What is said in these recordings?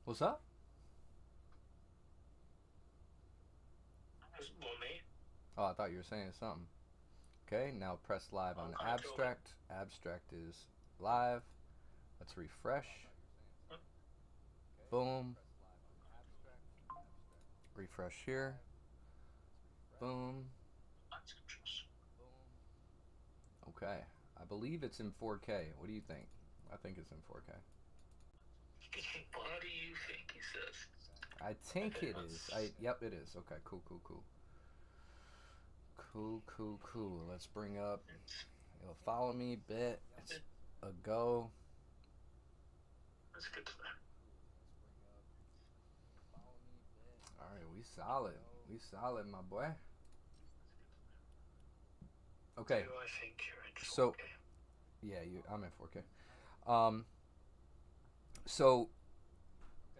What's up? Well, me? Oh, I thought you were saying something. Okay, now press live I'm on kind of doing. abstract. Abstract is live. Let's refresh. Boom. Refresh here. Boom. That's interesting. Okay. I believe it's in 4K. What do you think? I think it's in 4K. What do you think? He says. I think Okay, it is. let's. Yep, it is. Okay, cool, cool, cool. Cool, cool, cool. Let's bring up. Let's, It'll follow me. Bit. It's a go. let's get to that. All right, we solid. We solid, my boy. Do Okay, I think you're in so 4K? yeah, I'm at 4K. Um, so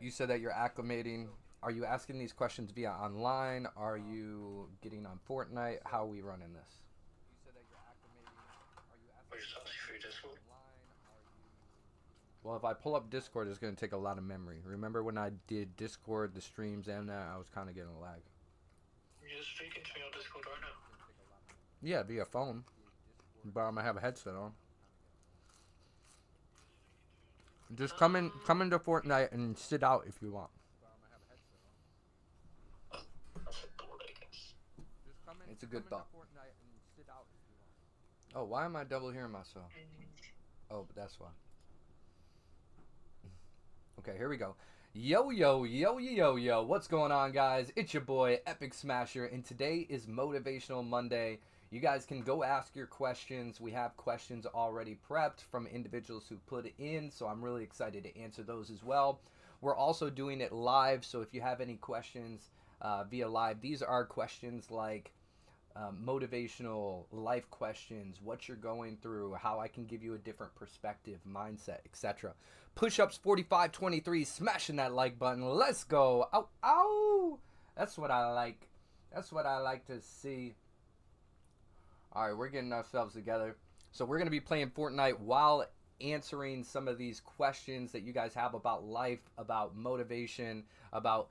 you said that you're acclimating. Are you asking these questions via online? Are you getting on Fortnite? How are we running this? Or just ask you for your Discord? Well, if I pull up Discord, it's going to take a lot of memory. Remember when I did Discord, the streams, and that, I was kind of getting a lag. You're just speaking to me on Discord right now. Yeah, via phone, but I'm gonna have a headset on. Just come into Fortnite and sit out if you want. That's a board, I guess. It's a good thought. Oh, why am I double hearing myself? Oh, but that's why. Okay, here we go. Yo, yo, yo, yo, yo. What's going on, guys? It's your boy, Epic Smasher, and today is Motivational Monday. You guys can go ask your questions. We have questions already prepped from individuals who put it in, so I'm really excited to answer those as well. We're also doing it live, so if you have any questions via live, these are questions like motivational life questions, what you're going through, how I can give you a different perspective, mindset, etc. Push ups 45-23, smashing that like button. Let's go. Ow, ow. That's what I like. That's what I like to see. All right, we're getting ourselves together. So we're going to be playing Fortnite while answering some of these questions that you guys have about life, about motivation, about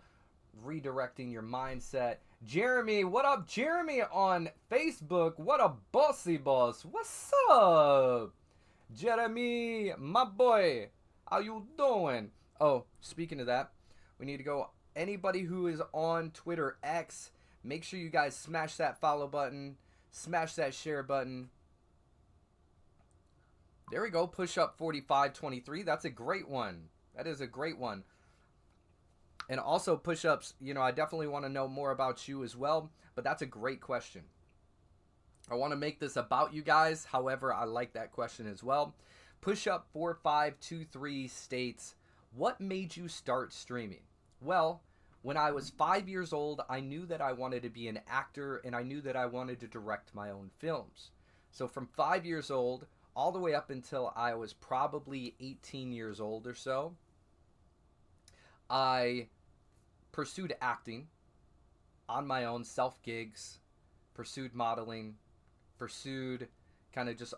redirecting your mindset. Jeremy, what up, Jeremy on Facebook? What a bossy boss. What's up? Jeremy, my boy. How you doing? Oh, speaking of that, we need to go. Anybody who is on Twitter X, make sure you guys smash that follow button, smash that share button. There we go. Push up 45-23. That's a great one. That is a great one. And also push ups, I definitely want to know more about you as well, but that's a great question. I want to make this about you guys. However, I like that question as well. Push up 4523 states, what made you start streaming? Well, when I was 5 years old, I knew that I wanted to be an actor and I knew that I wanted to direct my own films. So from 5 years old all the way up until I was probably 18 years old or so, I pursued acting on my own, self gigs, pursued modeling, pursued kind of just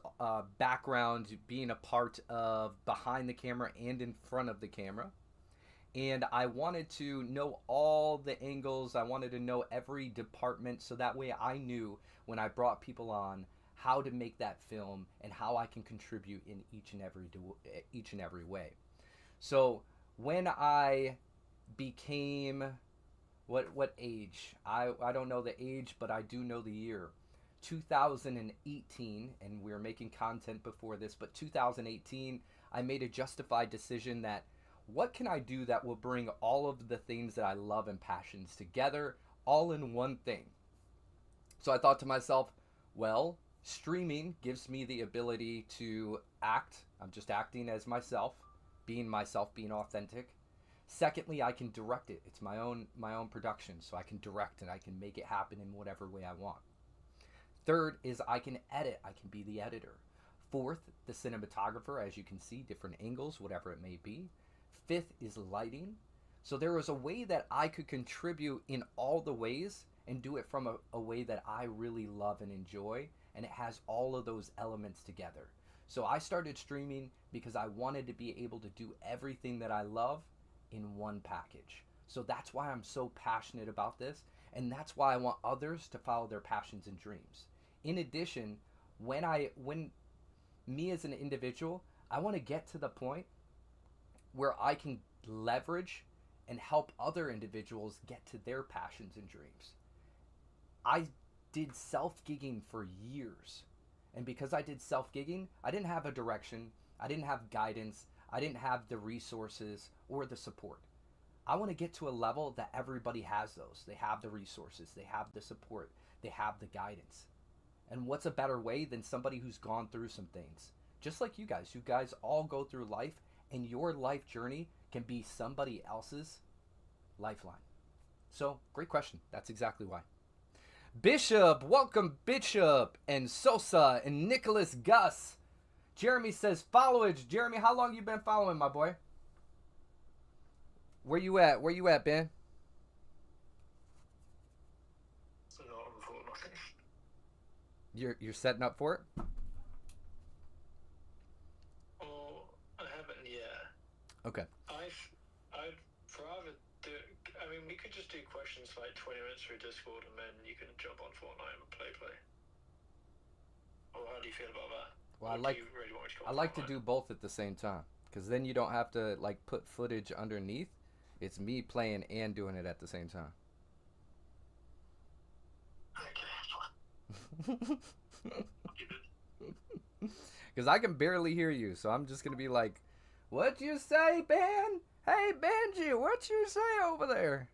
background, being a part of behind the camera and in front of the camera. And I wanted to know all the angles. I wanted to know every department so that way I knew when I brought people on how to make that film and how I can contribute in each and every way. So when I became what age? I don't know the age, but I do know the year. 2018, and we were making content before this, but 2018, I made a justified decision that what can I do that will bring all of the things that I love and passions together all in one thing? So I thought to myself, well, streaming gives me the ability to act. I'm just acting as myself, being authentic. Secondly, I can direct it. It's my own production, so I can direct and I can make it happen in whatever way I want. Third is I can edit. I can be the editor. Fourth, the cinematographer, as you can see, different angles, whatever it may be. Fifth is lighting. So there was a way that I could contribute in all the ways and do it from a way that I really love and enjoy, and it has all of those elements together. So I started streaming because I wanted to be able to do everything that I love in one package. So that's why I'm so passionate about this, and that's why I want others to follow their passions and dreams. In addition, when me as an individual, I want to get to the point where I can leverage and help other individuals get to their passions and dreams. I did self gigging for years. And because I did self gigging, I didn't have a direction, I didn't have guidance, I didn't have the resources or the support. I want to get to a level that everybody has those. They have the resources, they have the support, they have the guidance. And what's a better way than somebody who's gone through some things? Just like you guys. You guys all go through life, and your life journey can be somebody else's lifeline. So, great question. That's exactly why. Bishop, welcome Bishop, and Sosa, and Nicholas Gus. Jeremy says followage. Jeremy, how long you been following, my boy? Where you at? Where you at, Ben? So not on Fortnite. You're setting up for it? Oh, I haven't yet. Okay. I'd rather do. I mean, we could just do questions for like 20 minutes through Discord, and then you can jump on Fortnite and play. Or how do you feel about that? Well, Or do you really want me to come I on like to Fortnite? do both at the same time, because then you don't have to like put footage underneath. It's me playing and doing it at the same time. Okay, fine. I'll give it. Because I can barely hear you, so I'm just gonna be like, "What you say, Ben? Hey, Benji, what you say over there?"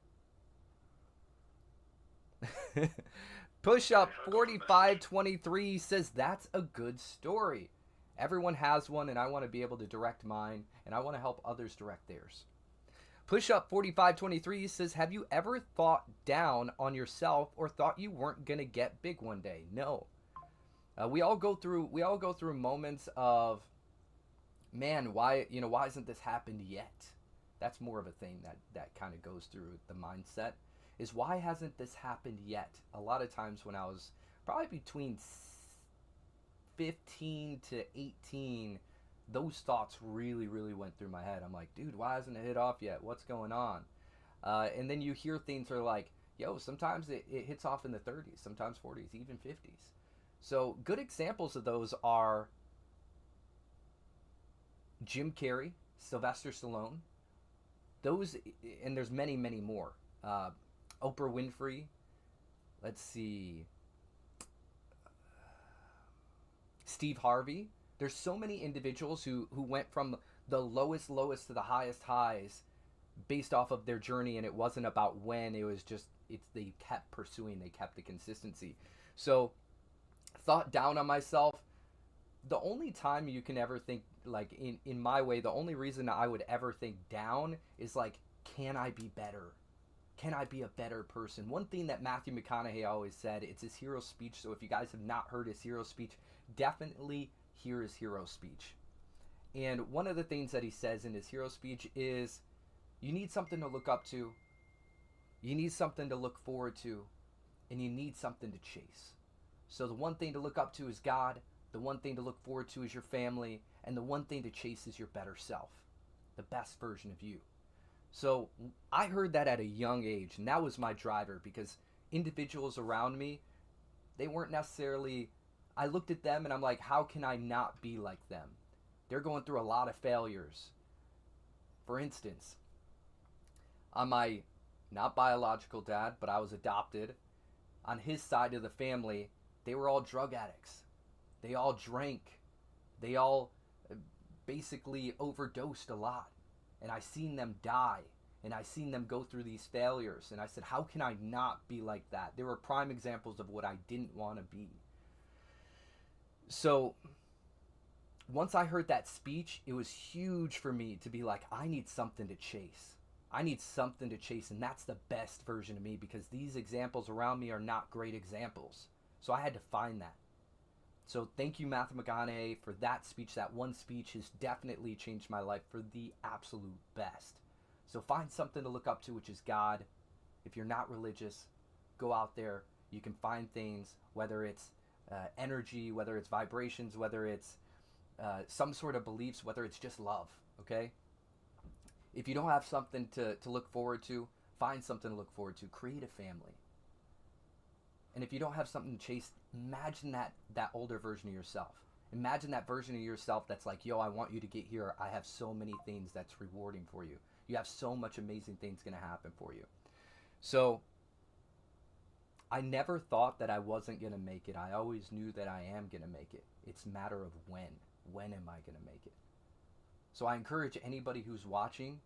Push up 4523 says that's a good story. Everyone has one, and I want to be able to direct mine, and I want to help others direct theirs. Push up 4523 says, have you ever thought down on yourself or thought you weren't gonna get big one day? No. We all go through moments of, man, why hasn't this happened yet? That's more of a thing that kind of goes through the mindset, is why hasn't this happened yet? A lot of times when I was probably between 15 to 18, those thoughts really, really went through my head. I'm like, dude, why hasn't it hit off yet? What's going on? And then you hear things that are like, yo, sometimes it hits off in the 30s, sometimes 40s, even 50s. So good examples of those are Jim Carrey, Sylvester Stallone. Those, and there's many, many more. Oprah Winfrey. Let's see. Steve Harvey. There's so many individuals who went from the lowest to the highest highs based off of their journey, and it wasn't about when, it was just they kept pursuing, they kept the consistency. So thought down on myself, the only time you can ever think, like in my way, the only reason I would ever think down is like, can I be better? Can I be a better person? One thing that Matthew McConaughey always said, it's his hero speech, so if you guys have not heard his hero speech, definitely hear his hero speech. And one of the things that he says in his hero speech is, you need something to look up to, you need something to look forward to, and you need something to chase. So the one thing to look up to is God, the one thing to look forward to is your family, and the one thing to chase is your better self, the best version of you. So I heard that at a young age, and that was my driver, because individuals around me, they weren't necessarily, I looked at them and I'm like, how can I not be like them? They're going through a lot of failures. For instance, on my not biological dad, but I was adopted, on his side of the family, they were all drug addicts. They all drank. They all basically overdosed a lot. And I seen them die. And I seen them go through these failures. And I said, how can I not be like that? They were prime examples of what I didn't want to be. So once I heard that speech, it was huge for me to be like, I need something to chase. I need something to chase, and that's the best version of me, because these examples around me are not great examples. So I had to find that. So thank you, Matthew McConaughey, for that speech. That one speech has definitely changed my life for the absolute best. So find something to look up to, which is God. If you're not religious, go out there. You can find things, whether it's energy, whether it's vibrations, whether it's some sort of beliefs, whether it's just love, okay? If you don't have something to look forward to, find something to look forward to. Create a family. And if you don't have something to chase, imagine that older version of yourself. Imagine that version of yourself that's like, yo, I want you to get here. I have so many things that's rewarding for you. You have so much amazing things going to happen for you. So I never thought that I wasn't going to make it. I always knew that I am going to make it. It's a matter of when. When am I going to make it? So I encourage anybody who's watching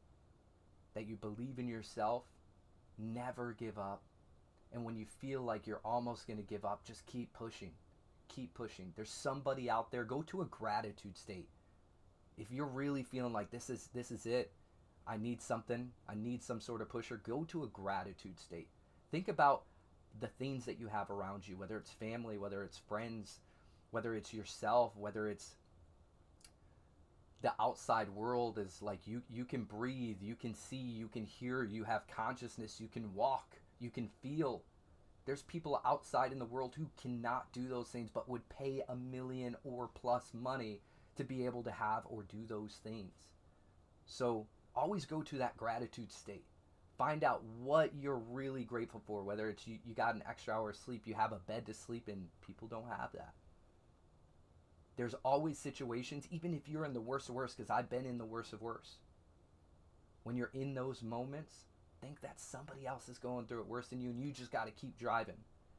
that you believe in yourself, never give up. And when you feel like you're almost going to give up, just keep pushing. Keep pushing. There's somebody out there. Go to a gratitude state. If you're really feeling like this is it, I need something, I need some sort of pusher, go to a gratitude state. Think about the things that you have around you, whether it's family, whether it's friends, whether it's yourself, whether it's the outside world. Is like you can breathe, you can see, you can hear, you have consciousness, you can walk, you can feel. There's people outside in the world who cannot do those things but would pay $1 million or plus money to be able to have or do those things. So always go to that gratitude state. Find out what you're really grateful for, whether it's you got an extra hour of sleep, you have a bed to sleep in. People don't have that. There's always situations, even if you're in the worst of worst, because I've been in the worst of worst. When you're in those moments, think that somebody else is going through it worse than you, and you just got to keep driving.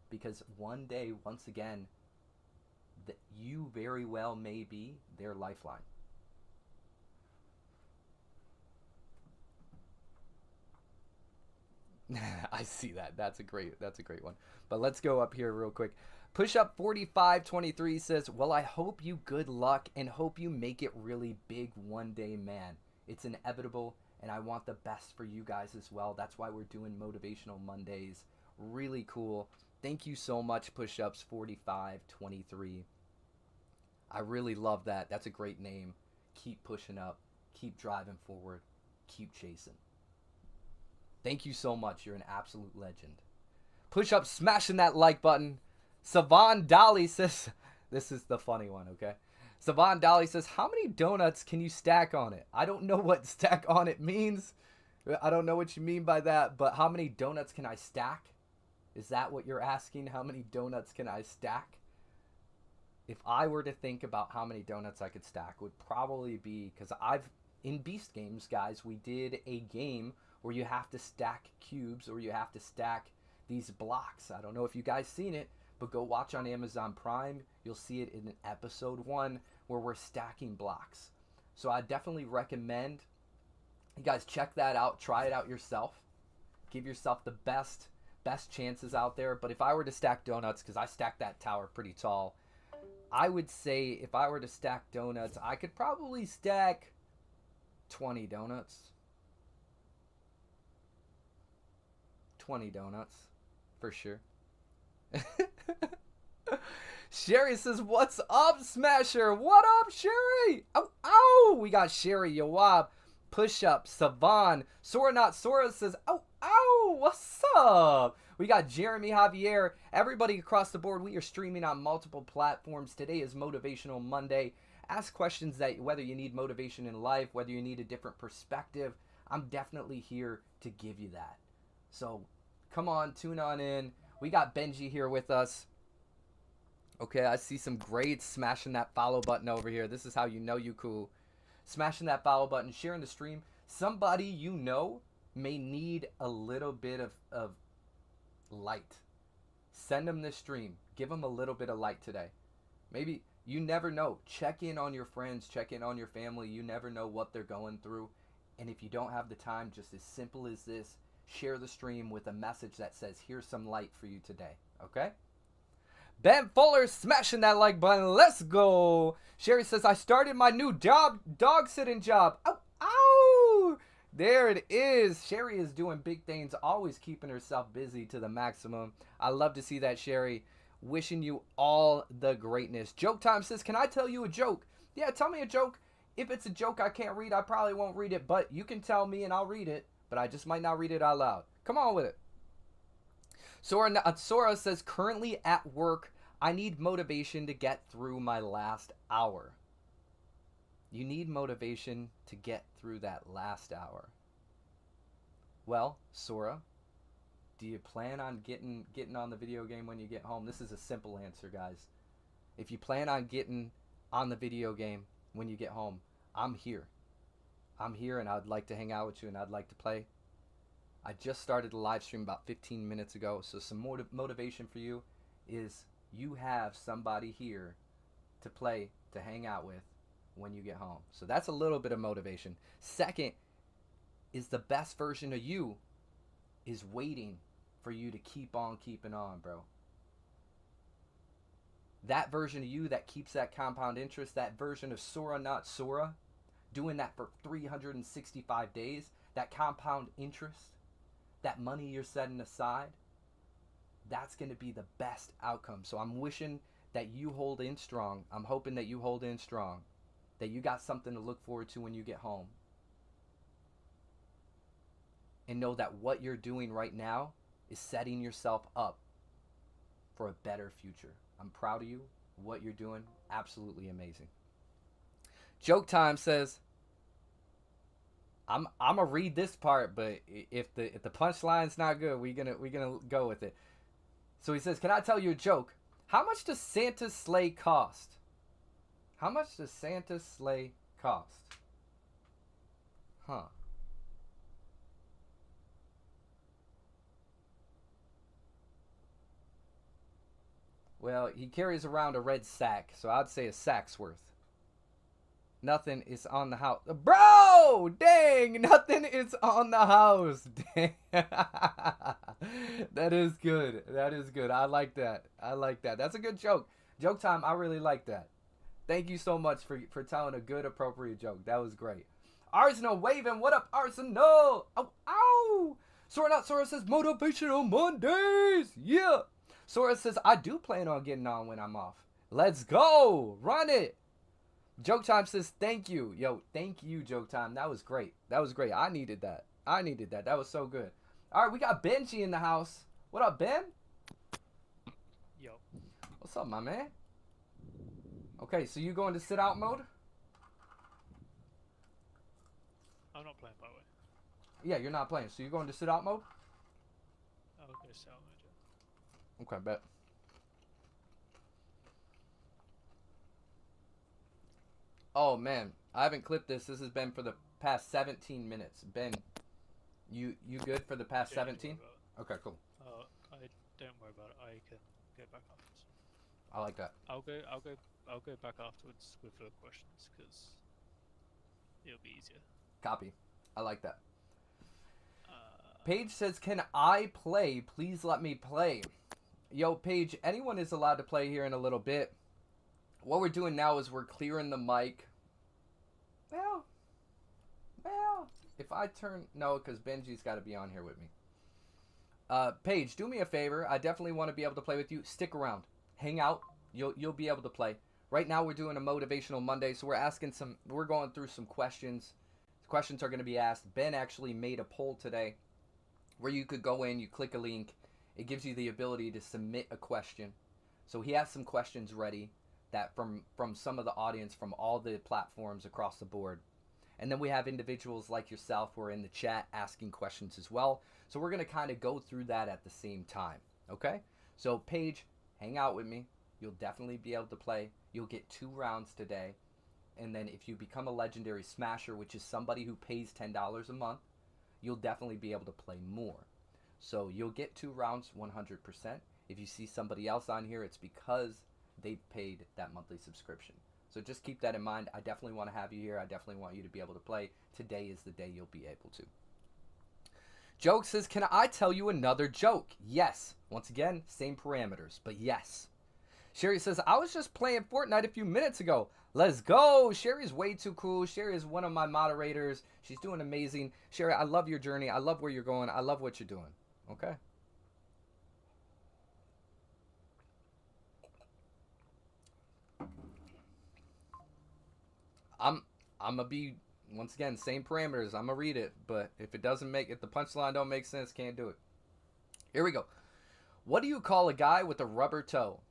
Because one day, once again, that you very well may be their lifeline. I see that. That's a great one. But let's go up here real quick. Push Up 4523 says, well, I hope you good luck and hope you make it really big one day, man. It's inevitable, and I want the best for you guys as well. That's why we're doing Motivational Mondays. Really cool. Thank you so much, Push Ups 4523. I really love that. That's a great name. Keep pushing up. Keep driving forward. Keep chasing. Thank you so much. You're an absolute legend. Push Up smashing that like button. Savan Dolly says, this is the funny one, okay? Savan Dolly says, how many donuts can you stack on it? I don't know what stack on it means. I don't know what you mean by that, but how many donuts can I stack? Is that what you're asking? How many donuts can I stack? If I were to think about how many donuts I could stack, would probably be, because in Beast Games, guys, we did a game where you have to stack cubes or you have to stack these blocks. I don't know if you guys seen it, but go watch on Amazon Prime. You'll see it in episode 1 where we're stacking blocks. So I definitely recommend you guys check that out. Try it out yourself. Give yourself the best chances out there. But if I were to stack donuts, because I stacked that tower pretty tall, I would say if I were to stack donuts, I could probably stack 20 donuts. 20 donuts, for sure. Sherry says, what's up, Smasher? What up, Sherry? Oh, we got Sherry, Yoab, Push Up, Savan, Sora Not Sora says, what's up? We got Jeremy Javier, everybody across the board. We are streaming on multiple platforms. Today is Motivational Monday. Ask questions that whether you need motivation in life, whether you need a different perspective, I'm definitely here to give you that. So come on, tune on in. We got Benji here with us. Okay, I see some greats smashing that follow button over here. This is how you know you cool. Smashing that follow button, sharing the stream. Somebody you know may need a little bit of light. Send them this stream. Give them a little bit of light today. Maybe, you never know. Check in on your friends. Check in on your family. You never know what they're going through. And if you don't have the time, just as simple as this, share the stream with a message that says, here's some light for you today. Okay? Ben Fuller smashing that like button. Let's go. Sherry says, I started my new dog sitting job. Ow. There it is. Sherry is doing big things, always keeping herself busy to the maximum. I love to see that, Sherry. Wishing you all the greatness. Joke Time says, can I tell you a joke? Yeah, tell me a joke. If it's a joke I can't read, I probably won't read it, but you can tell me and I'll read it. But I just might not read it out loud. Come on with it. Sora says, currently at work, I need motivation to get through my last hour. You need motivation to get through that last hour. Well, Sora, do you plan on getting on the video game when you get home? This is a simple answer, guys. If you plan on getting on the video game when you get home, I'm here. I'm here and I'd like to hang out with you and I'd like to play. I just started a live stream about 15 minutes ago, so some motivation for you is you have somebody here to play, to hang out with when you get home. So that's a little bit of motivation. Second is the best version of you is waiting for you to keep on keeping on, bro. That version of you that keeps that compound interest, that version of Sora not Sora, doing that for 365 days, that compound interest, that money you're setting aside, that's going to be the best outcome. So I'm wishing that you hold in strong. I'm hoping that you hold in strong, that you got something to look forward to when you get home. And know that what you're doing right now is setting yourself up for a better future. I'm proud of you. What you're doing, absolutely amazing. Joke Time says, I'm gonna read this part, but if the punchline's not good, we're gonna go with it. So he says, "Can I tell you a joke? How much does Santa's sleigh cost? How much does Santa's sleigh cost?" Huh. Well, he carries around a red sack, so I'd say a sack's worth. Nothing is on the house. Bro! Dang! Nothing is on the house. Dang. That is good. That is good. I like that. I like that. That's a good joke. Joke Time, I really like that. Thank you so much for telling a good, appropriate joke. That was great. Arsenal waving. What up, Arsenal? Ow, ow! Sora Not Sora says, Motivational Mondays. Yeah. Sora says, I do plan on getting on when I'm off. Let's go. Run it. Joke Time says, thank you. Yo, thank you, Joke Time. That was great. That was great. I needed that. I needed that. That was so good. All right, we got Benji in the house. What up, Ben? Yo. What's up, my man? Okay, so you going to sit out mode? I'm not playing, by the way. Yeah, you're not playing. So you're going to sit out mode? I'll go sell mode. Okay, bet. Oh, man. I haven't clipped this. This has been for the past 17 minutes. Ben, you good for the past 17? Okay, cool. I don't worry about it. I can go back afterwards. I like that. I'll go back afterwards with the questions because it'll be easier. Copy. I like that. Paige says, can I play? Please let me play. Yo, Paige, anyone is allowed to play here in a little bit. What we're doing now is we're clearing the mic. Well, if I turn... No, because Benji's got to be on here with me. Paige, do me a favor. I definitely want to be able to play with you. Stick around. Hang out. You'll be able to play. Right now we're doing a Motivational Monday, so we're going through some questions. The questions are going to be asked. Ben actually made a poll today where you could go in, you click a link. It gives you the ability to submit a question. So he has some questions ready that from some of the audience from all the platforms across the board. And then we have individuals like yourself who are in the chat asking questions as well. So we're going to kind of go through that at the same time. Okay? So Paige, hang out with me. You'll definitely be able to play. You'll get 2 rounds today. And then if you become a legendary smasher, which is somebody who pays $10 a month, you'll definitely be able to play more. So you'll get 2 rounds 100%. If you see somebody else on here, it's because they've paid that monthly subscription. So just keep that in mind. I definitely want to have you here. I definitely want you to be able to play. Today is the day you'll be able to. Joke says, can I tell you another joke? Yes. Once again, same parameters, but yes. Sherry says, I was just playing Fortnite a few minutes ago. Let's go. Sherry's way too cool. Sherry is one of my moderators. She's doing amazing. Sherry, I love your journey. I love where you're going. I love what you're doing. Okay? I'm gonna be, once again, same parameters. I'm gonna read it, but if the punchline don't make sense, can't do it. Here we go. What do you call a guy with a rubber toe?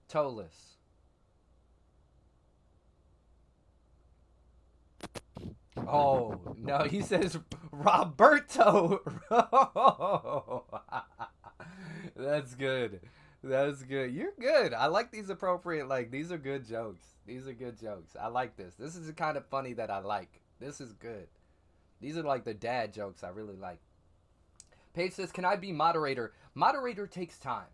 Toeless. Oh, no, he says Roberto. That's good. That's good. You're good. I like these appropriate, like, these are good jokes. These are good jokes. I like this. This is the kind of funny that I like. This is good. These are like the dad jokes I really like. Paige says, can I be moderator? Moderator takes time.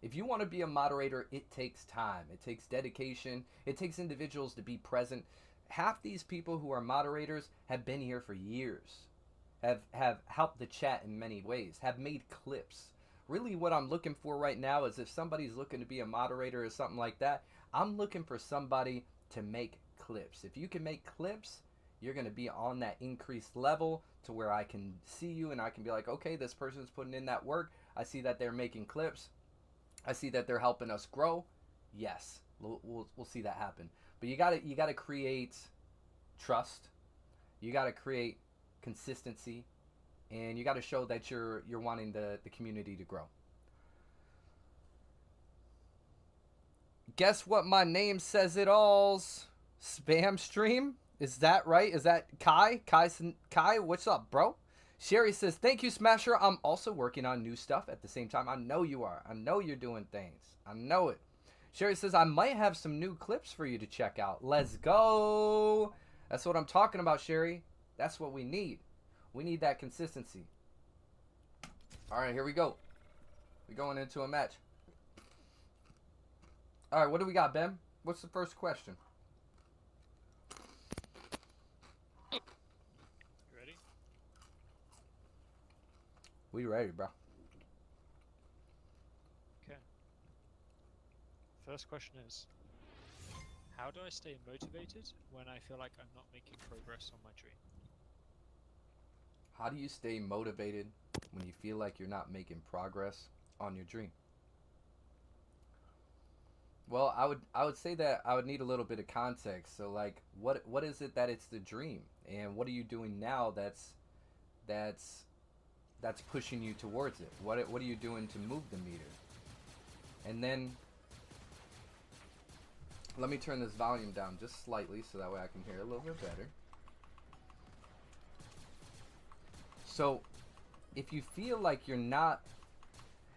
If you want to be a moderator, it takes time. It takes dedication. It takes individuals to be present. Half these people who are moderators have been here for years, have helped the chat in many ways, have made clips. Really what I'm looking for right now is if somebody's looking to be a moderator or something like that, I'm looking for somebody to make clips. If you can make clips, you're going to be on that increased level to where I can see you and I can be like, okay, this person's putting in that work. I see that they're making clips. I see that they're helping us grow. Yes, we'll see that happen. But you gotta create trust. You gotta create consistency, and you gotta show that you're wanting the community to grow. Guess what? My name says it all's spam stream. Is that right? Is that Kai? Kai, what's up, bro? Sherry says, thank you, Smasher. I'm also working on new stuff at the same time. I know you are. I know you're doing things. I know it. Sherry says, I might have some new clips for you to check out. Let's go. That's what I'm talking about, Sherry. That's what we need. We need that consistency. All right, here we go. We're going into a match. All right, what do we got, Ben? What's the first question? Ready? We ready, bro. Okay. First question is, how do I stay motivated when I feel like I'm not making progress on my dream? How do you stay motivated when you feel like you're not making progress on your dream? Well, I would say that I would need a little bit of context. So like what is it that it's the dream? And what are you doing now that's pushing you towards it? What are you doing to move the meter? And then let me turn this volume down just slightly so that way I can hear a little bit better. So, if you feel like you're not,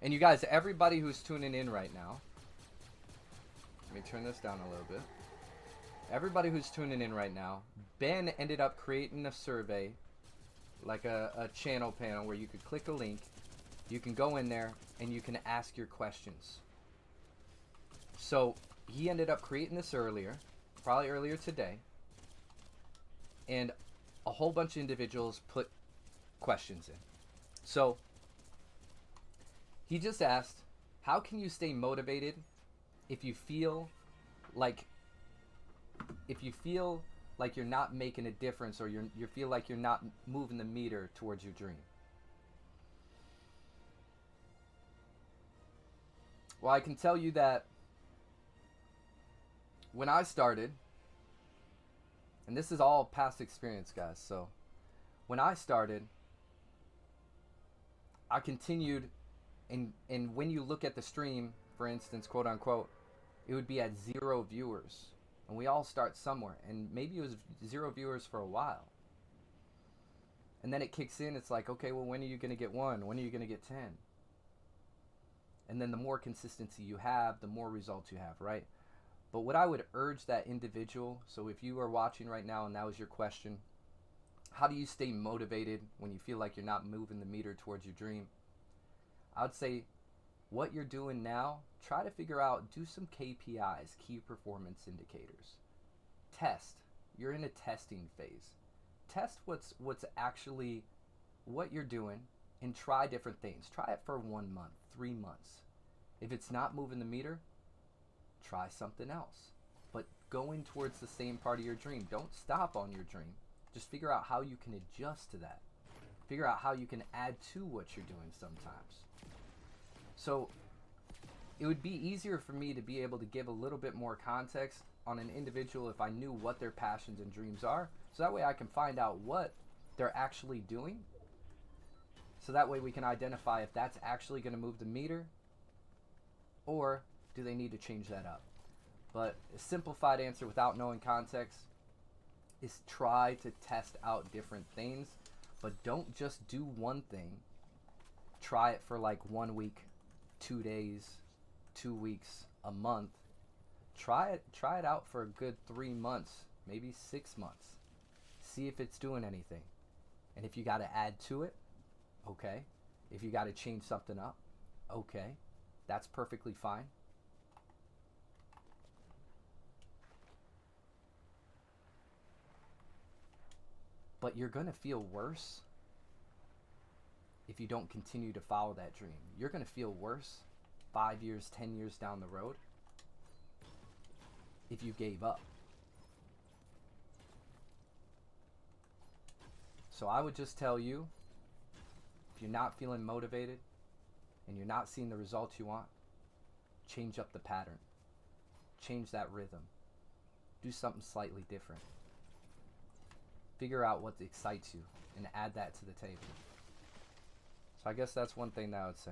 and you guys, everybody who's tuning in right now, let me turn this down a little bit. Everybody who's tuning in right now, Ben ended up creating a survey, like a channel panel where you could click a link, you can go in there, and you can ask your questions. So, he ended up creating this earlier, probably earlier today, and a whole bunch of individuals put questions in. So he just asked, how can you stay motivated if you feel like you're not making a difference, or you feel like you're not moving the meter towards your dream? Well, I can tell you that when I started, and this is all past experience, guys, so when I started, I continued, and when you look at the stream, for instance, quote unquote, it would be at 0 viewers. And we all start somewhere, and maybe it was 0 viewers for a while. And then it kicks in, it's like, okay, well, when are you going to get 1? When are you going to get 10? And then the more consistency you have, the more results you have, right? But what I would urge that individual, so if you are watching right now and that was your question, how do you stay motivated when you feel like you're not moving the meter towards your dream? I would say what you're doing now, try to figure out, do some KPIs, key performance indicators. Test. You're in a testing phase. Test what's actually what you're doing and try different things. Try it for 1 month, 3 months. If it's not moving the meter, try something else. But going towards the same part of your dream. Don't stop on your dream. Just figure out how you can adjust to that. Figure out how you can add to what you're doing sometimes. So it would be easier for me to be able to give a little bit more context on an individual if I knew what their passions and dreams are. So that way I can find out what they're actually doing. So that way we can identify if that's actually going to move the meter, or do they need to change that up. But a simplified answer without knowing context is try to test out different things. But don't just do one thing. Try it for like 1 week, 2 days, 2 weeks, a month. Try it out for a good 3 months, maybe 6 months. See if it's doing anything. And if you got to add to it, okay. If you got to change something up, okay. That's perfectly fine. But you're going to feel worse if you don't continue to follow that dream. You're going to feel worse 5 years, 10 years down the road if you gave up. So I would just tell you, if you're not feeling motivated and you're not seeing the results you want, change up the pattern. Change that rhythm. Do something slightly different. Figure out what excites you and add that to the table. So I guess that's one thing that I would say.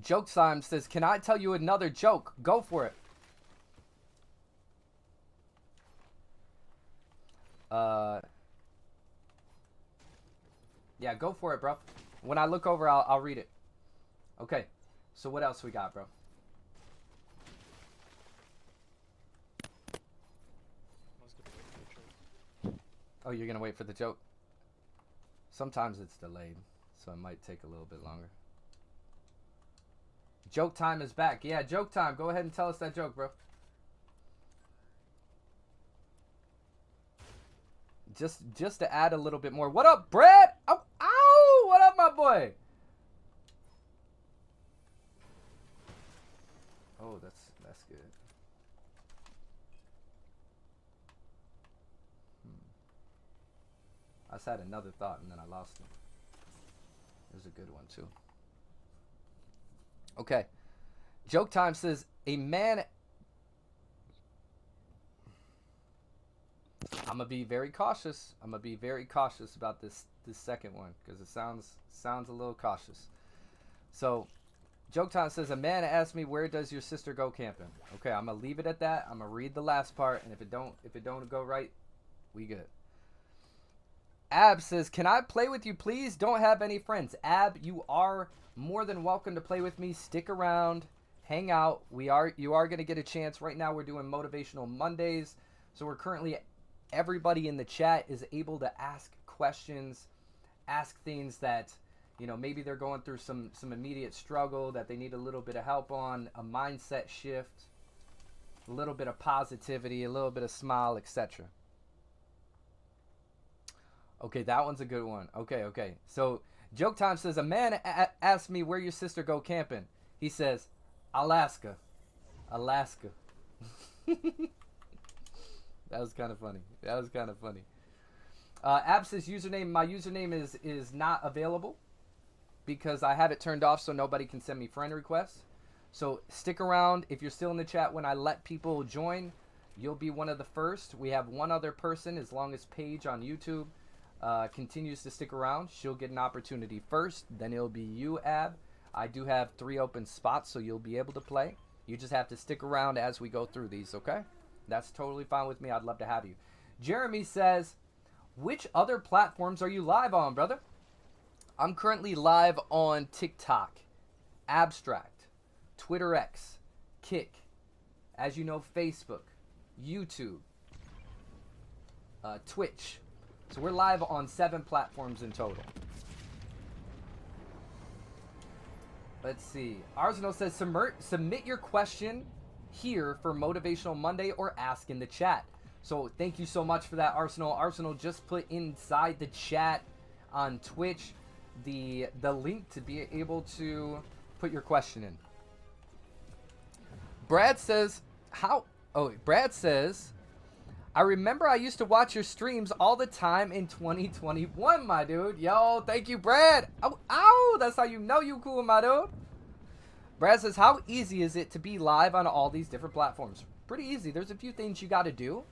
Joke Time says, can I tell you another joke? Go for it. Yeah, go for it, bro. When I look over, I'll read it. Okay. So what else we got, bro? Oh, you're gonna wait for the joke? Sometimes it's delayed, so it might take a little bit longer. Joke Time is back. Yeah, Joke Time. Go ahead and tell us that joke, bro. Just to add a little bit more. What up, Brad? Oh, ow! What up, my boy? Oh, that's good. I just had another thought and then I lost it. It was a good one too. Okay. Joke Time says, a man... I'm going to be very cautious. I'm going to be very cautious about this second one because it sounds a little cautious. So, Joke Time says, a man asked me, where does your sister go camping? Okay, I'm going to leave it at that. I'm going to read the last part, and if it don't go right, we good. Ab says, can I play with you, please? Don't have any friends. Ab, you are more than welcome to play with me. Stick around. Hang out. You are going to get a chance. Right now, we're doing Motivational Mondays. So we're currently, everybody in the chat is able to ask questions, ask things that, you know, maybe they're going through some immediate struggle that they need a little bit of help on, a mindset shift, a little bit of positivity, a little bit of smile, etc. Okay, that one's a good one. Okay. So, Joke Time says, a man asked me where your sister go camping. He says, Alaska. Alaska. That was kind of funny. Ab says, my username is not available because I have it turned off so nobody can send me friend requests. So, stick around. If you're still in the chat when I let people join, you'll be one of the first. We have one other person, as long as Paige on YouTube continues to stick around, she'll get an opportunity first. Then it'll be you, Ab. I do have 3 open spots, so you'll be able to play. You just have to stick around as we go through these, okay? That's totally fine with me. I'd love to have you. Jeremy says, which other platforms are you live on, brother? I'm currently live on TikTok, Abstract, Twitter X, Kick, as you know, Facebook, YouTube, Twitch. So we're live on 7 platforms in total. Let's see. Arsenal says, submit your question here for Motivational Monday or ask in the chat. So thank you so much for that, Arsenal. Arsenal just put inside the chat on Twitch the link to be able to put your question in. Brad says, I remember I used to watch your streams all the time in 2021, my dude. Yo, thank you, Brad. Ow, that's how you know you cool, my dude. Brad says, how easy is it to be live on all these different platforms? Pretty easy. There's a few things you got to do,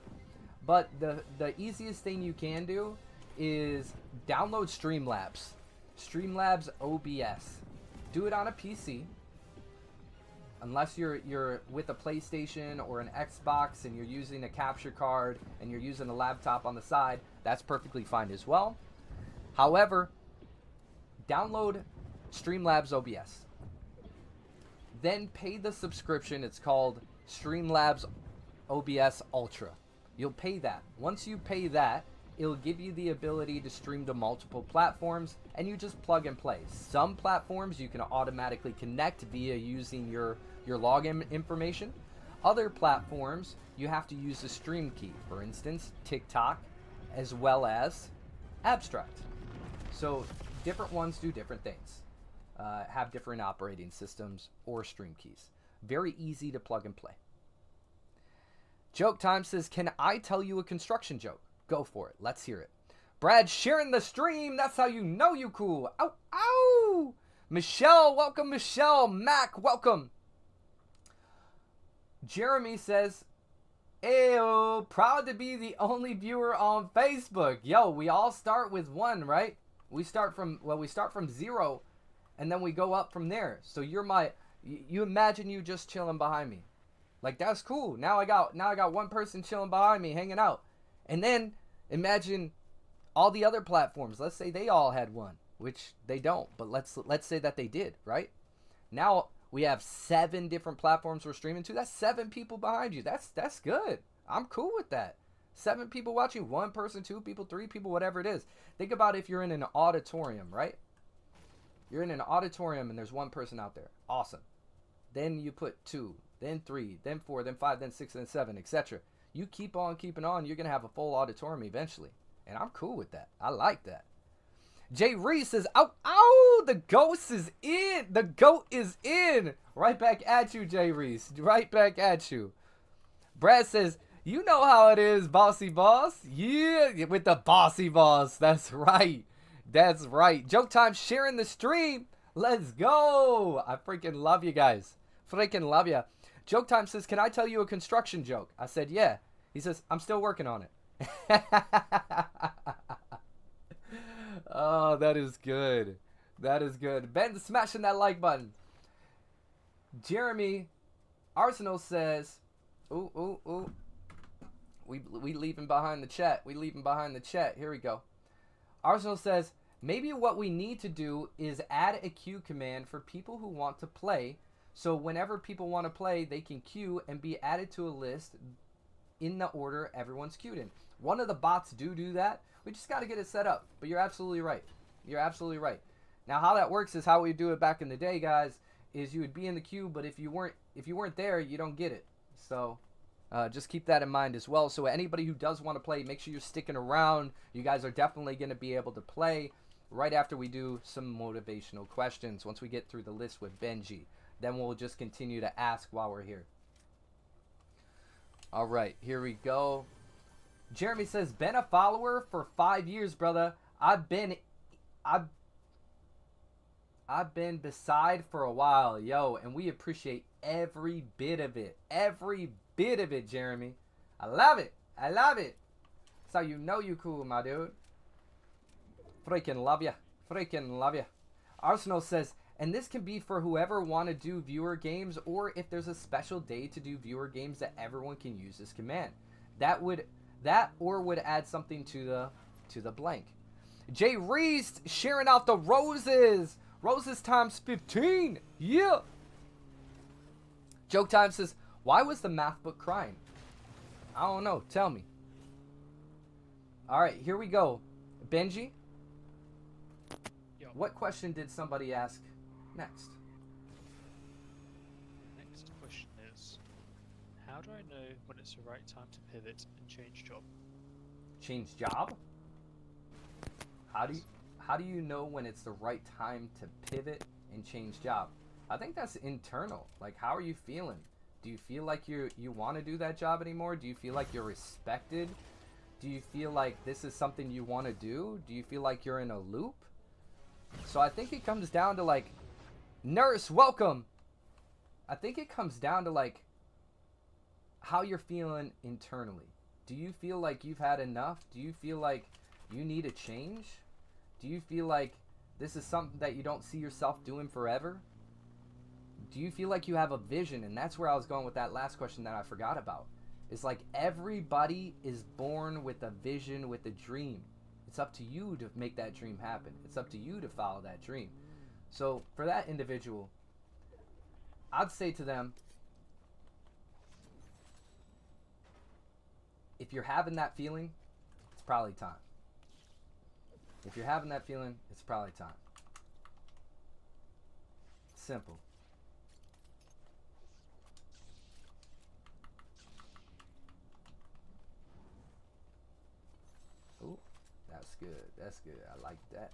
but the easiest thing you can do is download Streamlabs. Streamlabs OBS. Do it on a PC. unless you're with a PlayStation or an Xbox and you're using a capture card and you're using a laptop on the side, that's perfectly fine as well. However, download Streamlabs OBS. Then pay the subscription. It's called Streamlabs OBS Ultra. You'll pay that. Once you pay that, it'll give you the ability to stream to multiple platforms, and you just plug and play. Some platforms you can automatically connect via using your login information. Other platforms you have to use the stream key. For instance, TikTok, as well as Abstract. So different ones do different things. Have different operating systems or stream keys. Very easy to plug and play. Joke Time says, can I tell you a construction joke? Go for it. Let's hear it. Brad sharing the stream. That's how you know you cool. Ow, ow. Michelle, welcome, Michelle. Mac, welcome. Jeremy says, ew, proud to be the only viewer on Facebook. Yo, we all start with 1, right? We start from 0, and then we go up from there. So you imagine you just chilling behind me. Like, that's cool. Now I got one person chilling behind me, hanging out. And then imagine all the other platforms. Let's say they all had 1, which they don't, but let's say that they did, right? Now we have 7 different platforms we're streaming to. That's 7 people behind you. That's good. I'm cool with that. 7 people watching, 1 person, 2 people, 3 people, whatever it is. Think about if you're in an auditorium, right? You're in an auditorium and there's 1 person out there. Awesome. Then you put 2, then 3, then 4, then 5, then 6, then 7, etc. You keep on keeping on, you're going to have a full auditorium eventually. And I'm cool with that. I like that. Jay Reese says, ow, ow, the ghost is in. The goat is in. Right back at you, Jay Reese. Right back at you. Brad says, you know how it is, bossy boss. Yeah, with the bossy boss. That's right. That's right. Joke Time sharing the stream. Let's go. I freaking love you guys. Freaking love you. Joke Time says, can I tell you a construction joke? I said, yeah. He says, I'm still working on it. Oh, that is good. That is good. Ben smashing that like button. Jeremy Arsenal says, ooh. We leaving behind the chat. We leaving behind the chat. Here we go. Arsenal says, maybe what we need to do is add a queue command for people who want to play. So whenever people want to play, they can queue and be added to a list in the order everyone's queued in. One of the bots do that. We just got to get it set up. But you're absolutely right. You're absolutely right. Now, how that works is how we do it back in the day, guys, is you would be in the queue, but if you weren't there, you don't get it. So just keep that in mind as well. So anybody who does want to play, make sure you're sticking around. You guys are definitely going to be able to play right after we do some motivational questions. Once we get through the list with Benji, then we'll just continue to ask while we're here. All right, here we go. Jeremy says, been a follower for 5 years, brother. I've been beside for a while, yo, and we appreciate every bit of it. Every bit of it, Jeremy. I love it. I love it. That's how you know you cool, my dude. Freaking love ya. Freaking love ya. Arsenal says, and this can be for whoever want to do viewer games, or if there's a special day to do viewer games that everyone can use this command. That would add something to the blank. Jay Reese sharing out the roses. Roses times 15. Yeah. Joke Time says, why was the math book crying? I don't know. Tell me. All right, here we go. Benji, what question did somebody ask next? Next question is, how do I know when it's the right time to pivot and change job? Change job? How do you know when it's the right time to pivot and change job? I think that's internal. Like, how are you feeling? Do you feel like you want to do that job anymore? Do you feel like you're respected? Do you feel like this is something you want to do? Do you feel like you're in a loop? So I think it comes down to, like, nurse, welcome. I think it comes down to, like, how you're feeling internally. Do you feel like you've had enough? Do you feel like you need a change? Do you feel like this is something that you don't see yourself doing forever? Do you feel like you have a vision? And that's where I was going with that last question that I forgot about. It's like everybody is born with a vision, with a dream. It's up to you to make that dream happen. It's up to you to follow that dream. So for that individual, I'd say to them, if you're having that feeling, it's probably time. If you're having that feeling, it's probably time. Simple. Ooh, that's good. That's good. I like that.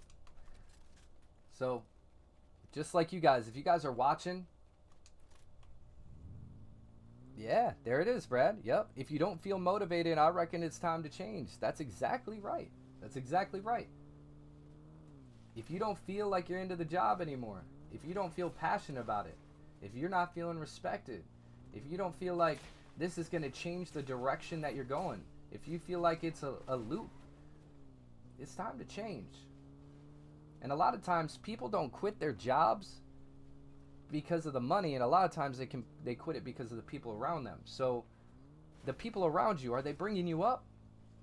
So, just like you guys, if you guys are watching, yeah, there it is, Brad. Yep. If you don't feel motivated, I reckon it's time to change. That's exactly right. That's exactly right. If you don't feel like you're into the job anymore, if you don't feel passionate about it, if you're not feeling respected, if you don't feel like this is going to change the direction that you're going, if you feel like it's a loop, it's time to change. And a lot of times people don't quit their jobs because of the money, and a lot of times they quit it because of the people around them. So the people around you, are they bringing you up?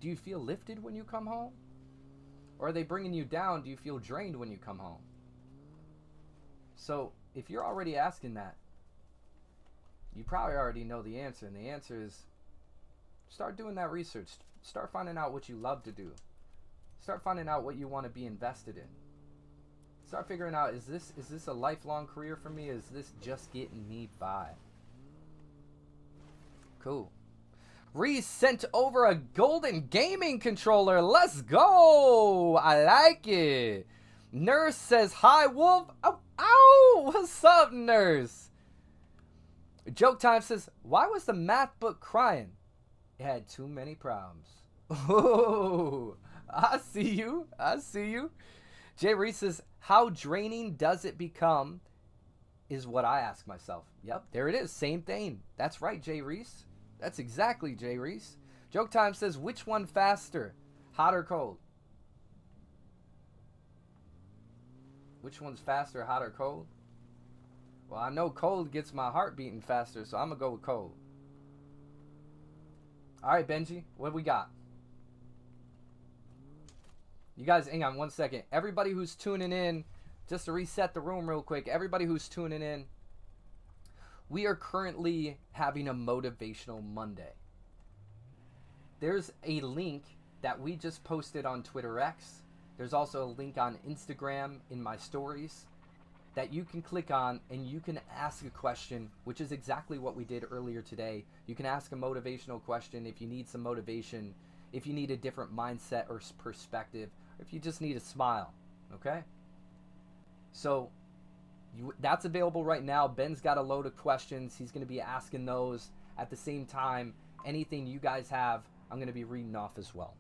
Do you feel lifted when you come home? Or are they bringing you down? Do you feel drained when you come home? So if you're already asking that, you probably already know the answer. And the answer is, start doing that research. Start finding out what you love to do. Start finding out what you want to be invested in. Start figuring out, is this a lifelong career for me? Is this just getting me by? Cool. Reese sent over a golden gaming controller. Let's go. I like it. Nurse says, hi, Wolf. Oh, ow. What's up, Nurse? Joke Time says, why was the math book crying? It had too many problems. Oh, I see you. I see you. Jay Reese says, how draining does it become is what I ask myself. Yep, there it is. Same thing. That's right, Jay Reese. That's exactly Jay Reese. Joke Time says, which one faster? Hot or cold? Which one's faster, hot or cold? Well, I know cold gets my heart beating faster, so I'm going to go with cold. All right, Benji, what do we got? You guys, hang on one second. Everybody who's tuning in, just to reset the room real quick, everybody who's tuning in, we are currently having a Motivational Monday. There's a link that we just posted on Twitter X. There's also a link on Instagram in my stories that you can click on, and you can ask a question, which is exactly what we did earlier today. You can ask a motivational question if you need some motivation, if you need a different mindset or perspective, or if you just need a smile, okay? So that's available right now. Ben's got a load of questions. He's going to be asking those. At the same time, anything you guys have, I'm going to be reading off as well.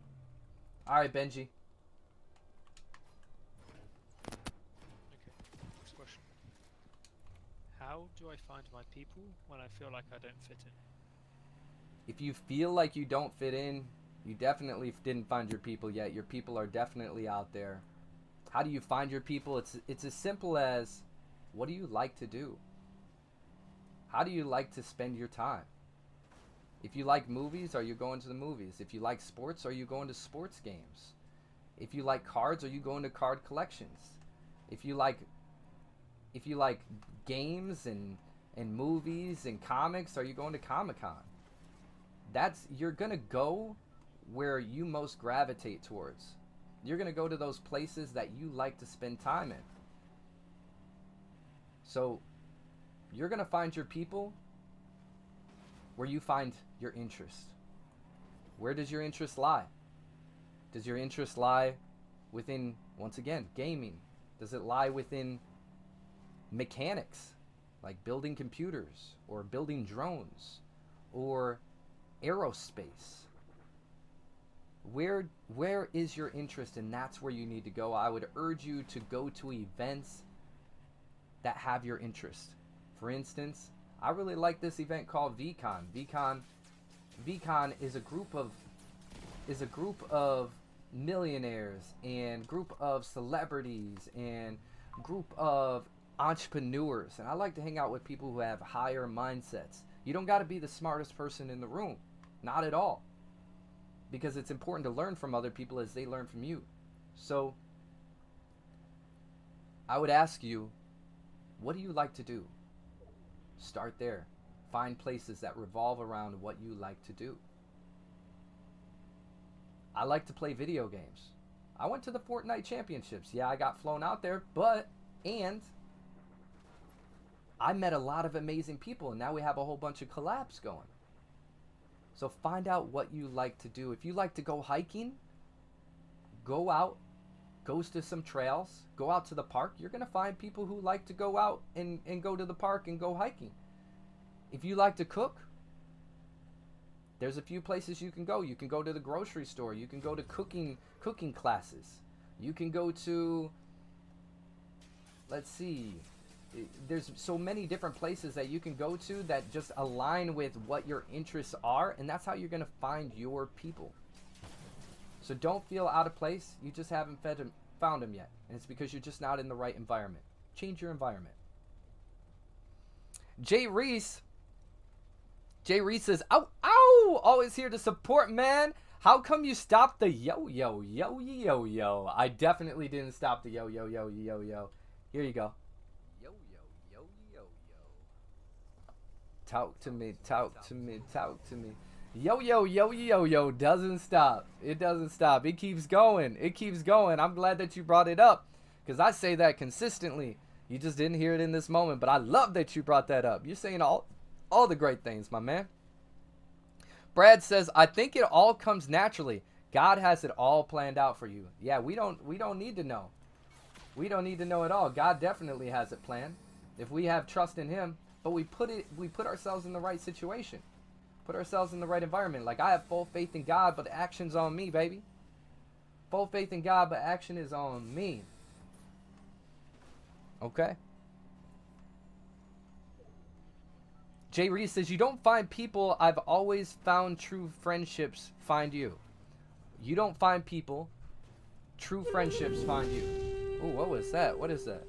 All right, Benji. Next question. How do I find my people when I feel like I don't fit in? If you feel like you don't fit in, you definitely didn't find your people yet. Your people are definitely out there. How do you find your people? It's as simple as, what do you like to do? How do you like to spend your time? If you like movies, are you going to the movies? If you like sports, are you going to sports games? If you like cards, are you going to card collections? If you like games and movies and comics, are you going to Comic-Con? You're gonna go where you most gravitate towards. You're gonna go to those places that you like to spend time in. So you're gonna find your people where you find your interest. Where does your interest lie? Does your interest lie within, once again, gaming? Does it lie within mechanics, like building computers or building drones or aerospace? Where is your interest? And that's where you need to go. I would urge you to go to events that have your interest. For instance, I really like this event called VCon. VCon is a group of millionaires and group of celebrities and group of entrepreneurs, and I like to hang out with people who have higher mindsets. You don't got to be the smartest person in the room, not at all, because it's important to learn from other people as they learn from you. So I would ask you, what do you like to do? Start there. Find places that revolve around what you like to do. I like to play video games. I went to the Fortnite championships. Yeah, I got flown out there, and I met a lot of amazing people, and now we have a whole bunch of collabs going. So find out what you like to do. If you like to go hiking, go out, go to some trails, go out to the park. You're going to find people who like to go out and go to the park and go hiking. If you like to cook, there's a few places you can go. You can go to the grocery store. You can go to cooking classes. You can go to, let's see, there's so many different places that you can go to that just align with what your interests are, and that's how you're going to find your people. So don't feel out of place. You just haven't found them yet, and it's because you're just not in the right environment. Change your environment. Jay Reese says, ow, ow, always here to support, man. How come you stopped the yo, yo, yo, yo, yo? I definitely didn't stop the yo, yo, yo, yo, yo. Here you go. Yo, yo, yo, yo, yo. Talk to me, talk to me, talk to me. Yo, yo, yo, yo, yo doesn't stop. It doesn't stop. It keeps going. It keeps going. I'm glad that you brought it up, because I say that consistently. You just didn't hear it in this moment, but I love that you brought that up. You're saying all the great things, my man. Brad says, I think it all comes naturally. God has it all planned out for you. Yeah, we don't need to know. We don't need to know at all. God definitely has it planned if we have trust in him, but we put ourselves in the right situation. Put ourselves in the right environment. Like, I have full faith in God, but action's on me, baby. Full faith in God, but action is on me. Okay? Jay Reese says, you don't find people. I've always found true friendships find you. You don't find people. True friendships find you. Ooh, what was that? What is that?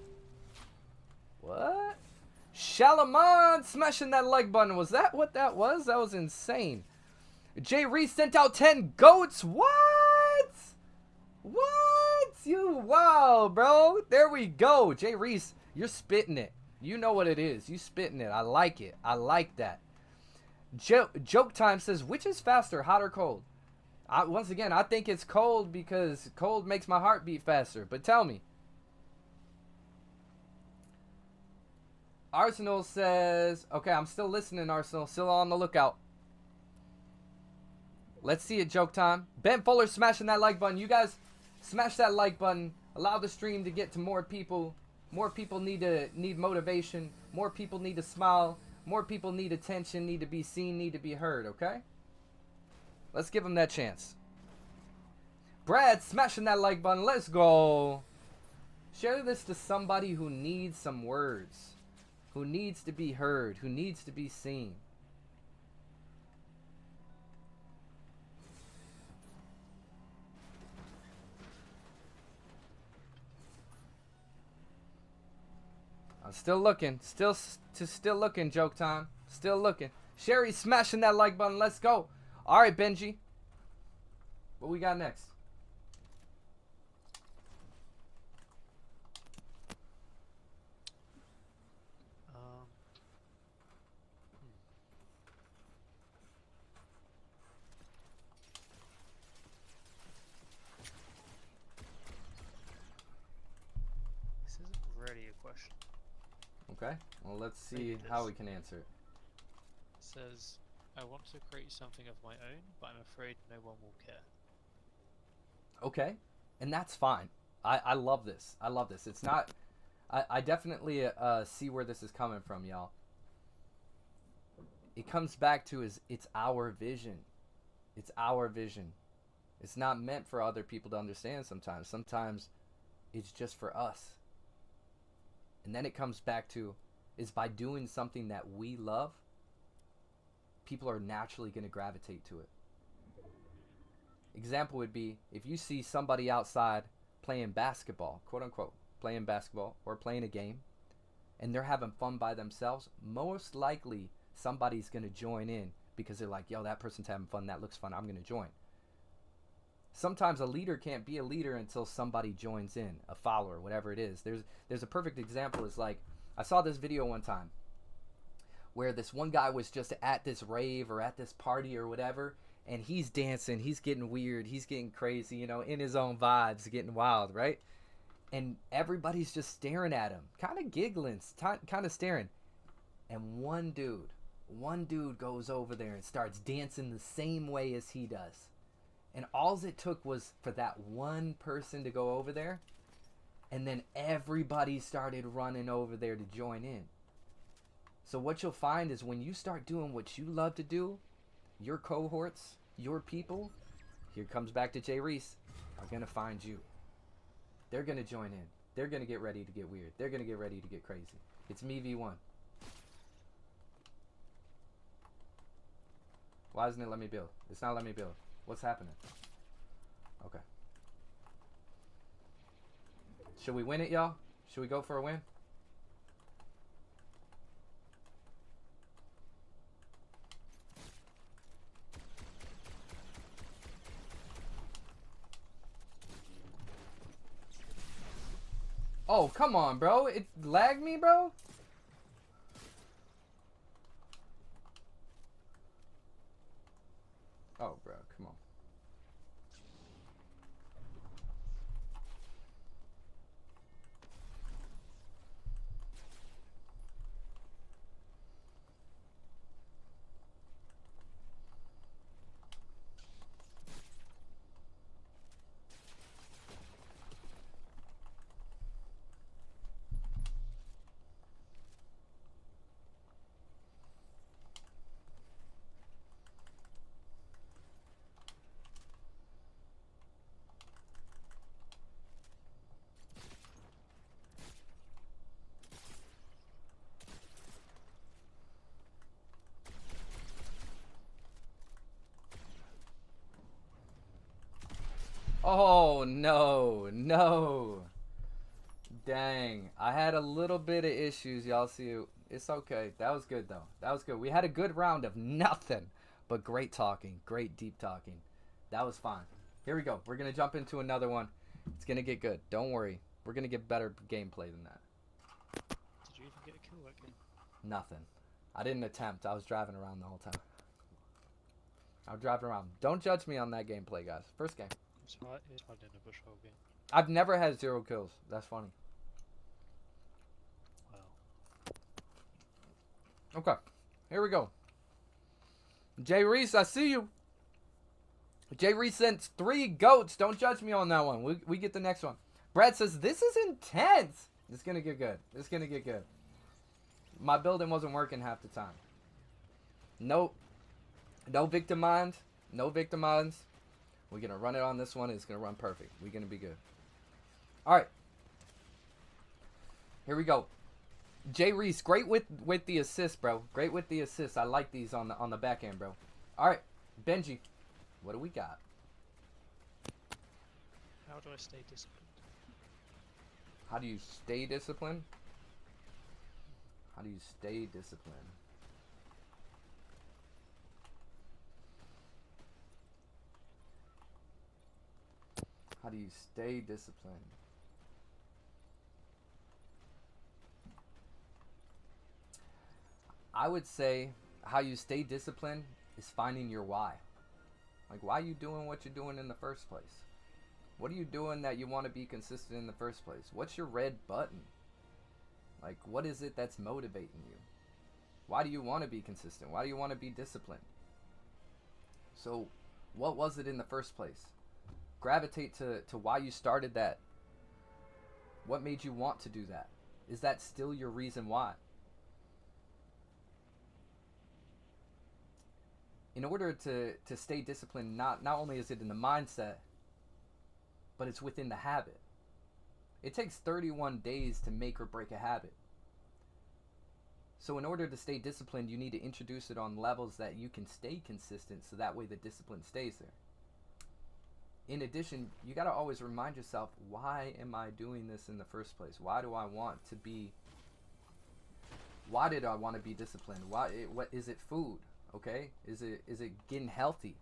What? Shalamon smashing that like button. Was that what that was? That was insane. Jay Reese sent out 10 goats. What? What? You, wow, bro. There we go. Jay Reese, you're spitting it. You know what it is. You spitting it. I like it. I like that. Joke Time says, which is faster, hot or cold? Once again, I think it's cold because cold makes my heart beat faster. But tell me. Arsenal says, okay, I'm still listening, Arsenal. Still on the lookout. Let's see it, Joke Time. Ben Fuller smashing that like button. You guys smash that like button. Allow the stream to get to more people. More people need motivation. More people need to smile. More people need attention, need to be seen, need to be heard, okay? Let's give them that chance. Brad smashing that like button. Let's go. Share this to somebody who needs some words. Who needs to be heard. Who needs to be seen. I'm still looking. Still looking, Joke Time. Still looking. Sherry smashing that like button. Let's go. All right, Benji. What we got next? This isn't really a question. Okay. Well, let's see how we can answer it. It says, I want to create something of my own, but I'm afraid no one will care. Okay. And that's fine. I love this. I love this. It's not... I definitely see where this is coming from, y'all. It comes back to it's our vision. It's our vision. It's not meant for other people to understand sometimes. Sometimes it's just for us. And then it comes back to, is by doing something that we love, people are naturally going to gravitate to it. Example would be, if you see somebody outside playing basketball, quote unquote, playing basketball or playing a game, and they're having fun by themselves, most likely somebody's going to join in because they're like, yo, that person's having fun, that looks fun, I'm going to join. Sometimes a leader can't be a leader until somebody joins in, a follower, whatever it is. There's a perfect example. Is like, I saw this video one time where this one guy was just at this rave or at this party or whatever, and he's dancing, he's getting weird, he's getting crazy, you know, in his own vibes, getting wild, right? And everybody's just staring at him, kind of giggling, kind of staring. And one dude goes over there and starts dancing the same way as he does. And all it took was for that one person to go over there, and then everybody started running over there to join in. So what you'll find is when you start doing what you love to do, your cohorts, your people, here comes back to Jay Reese, are going to find you. They're going to join in. They're going to get ready to get weird. They're going to get ready to get crazy. It's me v1. Why doesn't it let me build? It's not letting me build. What's happening? Okay. Should we win it, y'all? Should we go for a win? Oh, come on, bro. It lagged me, bro. Oh, bro, come on. Oh, no, no. Dang. I had a little bit of issues, y'all see. It's okay. That was good, though. That was good. We had a good round of nothing but great talking, great deep talking. That was fine. Here we go. We're going to jump into another one. It's going to get good. Don't worry. We're going to get better gameplay than that. Did you even get a kill that game? Nothing. I didn't attempt. I was driving around the whole time. I was driving around. Don't judge me on that gameplay, guys. First game. It's hard in a bush whole game. I've never had 0 kills. That's funny. Wow. Okay. Here we go. Jay Reese, I see you. Jay Reese sent 3 goats. Don't judge me on that one. We get the next one. Brad says, this is intense. It's going to get good. It's going to get good. My building wasn't working half the time. No victimize. No victimize. We're going to run it on this one. It's going to run perfect. We're going to be good. All right. Here we go. Jay Reese, great with the assist, bro. Great with the assist. I like these on the back end, bro. All right. Benji, what do we got? How do I stay disciplined? How do you stay disciplined? How do you stay disciplined? How do you stay disciplined? I would say how you stay disciplined is finding your why. Like, why are you doing what you're doing in the first place? What are you doing that you want to be consistent in the first place? What's your red button? Like, what is it that's motivating you? Why do you want to be consistent? Why do you want to be disciplined? So, what was it in the first place? Gravitate to why you started that. What made you want to do that? Is that still your reason why? In order to stay disciplined, not only is it in the mindset, but it's within the habit. It takes 31 days to make or break a habit. So in order to stay disciplined, you need to introduce it on levels that you can stay consistent, so that way the discipline stays there. In addition, you got to always remind yourself, why am I doing this in the first place? Why do I want to be Why did I want to be disciplined? What is it? Food, okay? Is it getting healthy?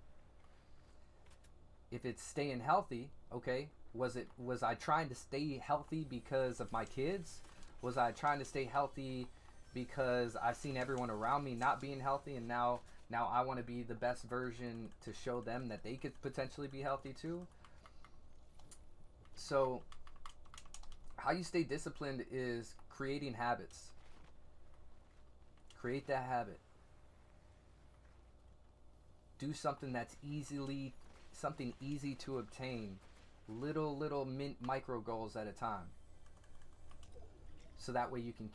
If it's staying healthy, okay, was I trying to stay healthy because of my kids? Was I trying to stay healthy because I've seen everyone around me not being healthy, and now I want to be the best version to show them that they could potentially be healthy too? So how you stay disciplined is creating habits. Create that habit. Do something that's something easy to obtain. Little micro goals at a time. So that way you can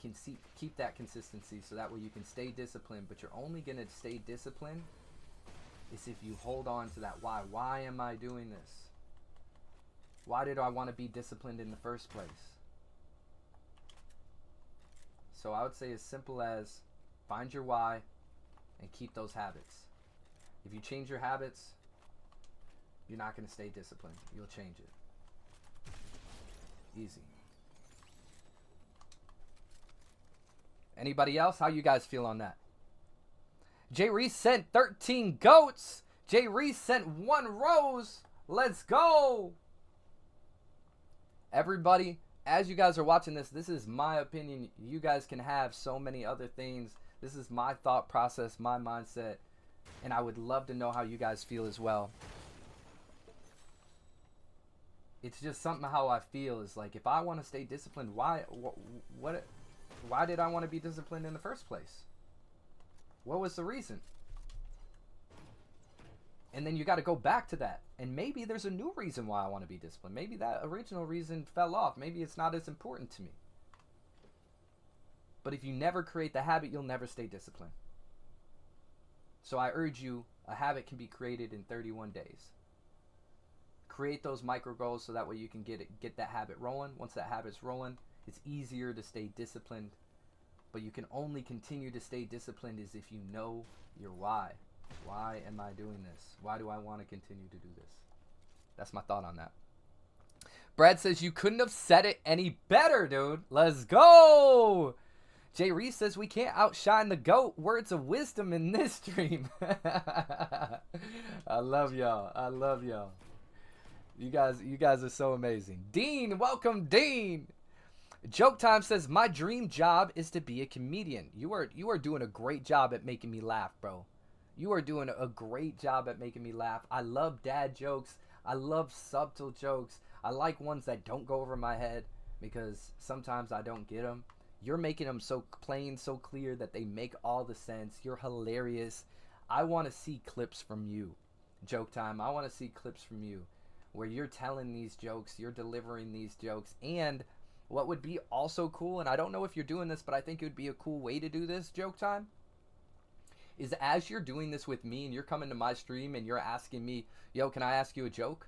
keep that consistency. So that way you can stay disciplined. But you're only going to stay disciplined is if you hold on to that why. Why am I doing this? Why did I want to be disciplined in the first place? So I would say as simple as find your why and keep those habits. If you change your habits, you're not going to stay disciplined. You'll change it. Easy. Anybody else? How you guys feel on that? Jay Reese sent 13 goats. Jay Reese sent 1 rose. Let's go. Everybody, as you guys are watching this is my opinion. You guys can have so many other things. This is my thought process, my mindset, and I would love to know how you guys feel as well. It's just something how I feel is like, if I want to stay disciplined, why did I want to be disciplined in the first place? What was the reason? And then you got to go back to that. And maybe there's a new reason why I want to be disciplined. Maybe that original reason fell off. Maybe it's not as important to me. But if you never create the habit, you'll never stay disciplined. So I urge you, a habit can be created in 31 days. Create those micro goals so that way you can get that habit rolling. Once that habit's rolling, it's easier to stay disciplined. But you can only continue to stay disciplined is if you know your why. Why am I doing this? Why do I want to continue to do this? That's my thought on that. Brad says you couldn't have said it any better, dude. Let's go. Jay Reese says we can't outshine the GOAT. Words of wisdom in this stream. I love y'all. I love y'all. You guys are so amazing. Dean, welcome, Dean. Joke Time says my dream job is to be a comedian. You are doing a great job at making me laugh, bro. You are doing a great job at making me laugh. I love dad jokes. I love subtle jokes. I like ones that don't go over my head because sometimes I don't get them. You're making them so plain, so clear that they make all the sense. You're hilarious. I want to see clips from you. Joke Time. I want to see clips from you where you're telling these jokes, you're delivering these jokes. And what would be also cool, and I don't know if you're doing this, but I think it would be a cool way to do this, Joke Time, is as you're doing this with me and you're coming to my stream and you're asking me, yo, can I ask you a joke?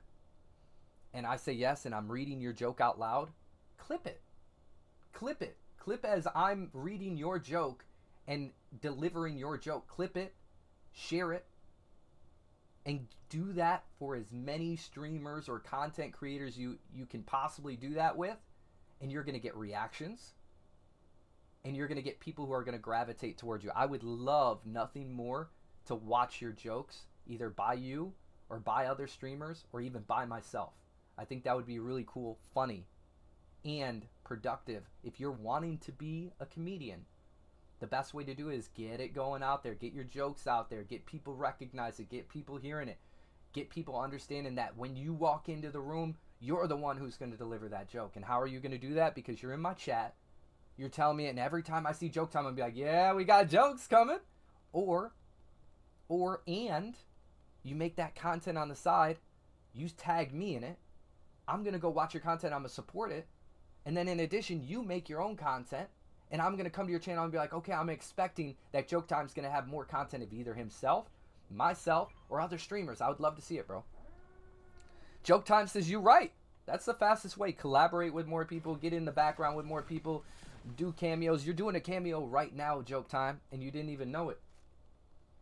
And I say yes, and I'm reading your joke out loud. Clip it. Clip it. Clip as I'm reading your joke and delivering your joke. Clip it. Share it. And do that for as many streamers or content creators you can possibly do that with. And you're going to get reactions. And you're going to get people who are going to gravitate towards you. I would love nothing more to watch your jokes, either by you or by other streamers or even by myself. I think that would be really cool, funny, and productive. If you're wanting to be a comedian, the best way to do it is get it going out there. Get your jokes out there. Get people recognizing it. Get people hearing it. Get people understanding that when you walk into the room, you're the one who's going to deliver that joke. And how are you going to do that? Because you're in my chat. You're telling me, and every time I see Joke Time, I'm be like, yeah, we got jokes coming. And you make that content on the side. You tag me in it. I'm going to go watch your content. I'm going to support it. And then in addition, you make your own content. And I'm going to come to your channel and be like, okay, I'm expecting that Joke Time's going to have more content of either himself, myself, or other streamers. I would love to see it, bro. Joke Time says, you're right. That's the fastest way. Collaborate with more people. Get in the background with more people. Do cameos. You're doing a cameo right now, Joke Time, and you didn't even know it.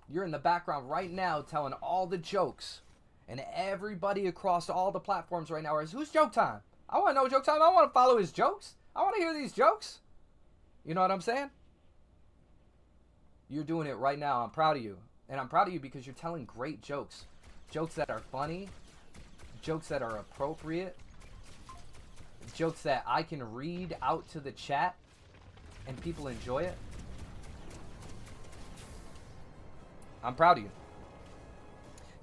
You're in the background right now telling all the jokes. And everybody across all the platforms right now is, who's Joke Time? I want to know Joke Time. I want to follow his jokes. I want to hear these jokes. You know what I'm saying? You're doing it right now. I'm proud of you. And I'm proud of you because you're telling great jokes. Jokes that are funny. Jokes that are appropriate. Jokes that I can read out to the chat and people enjoy it. I'm proud of you.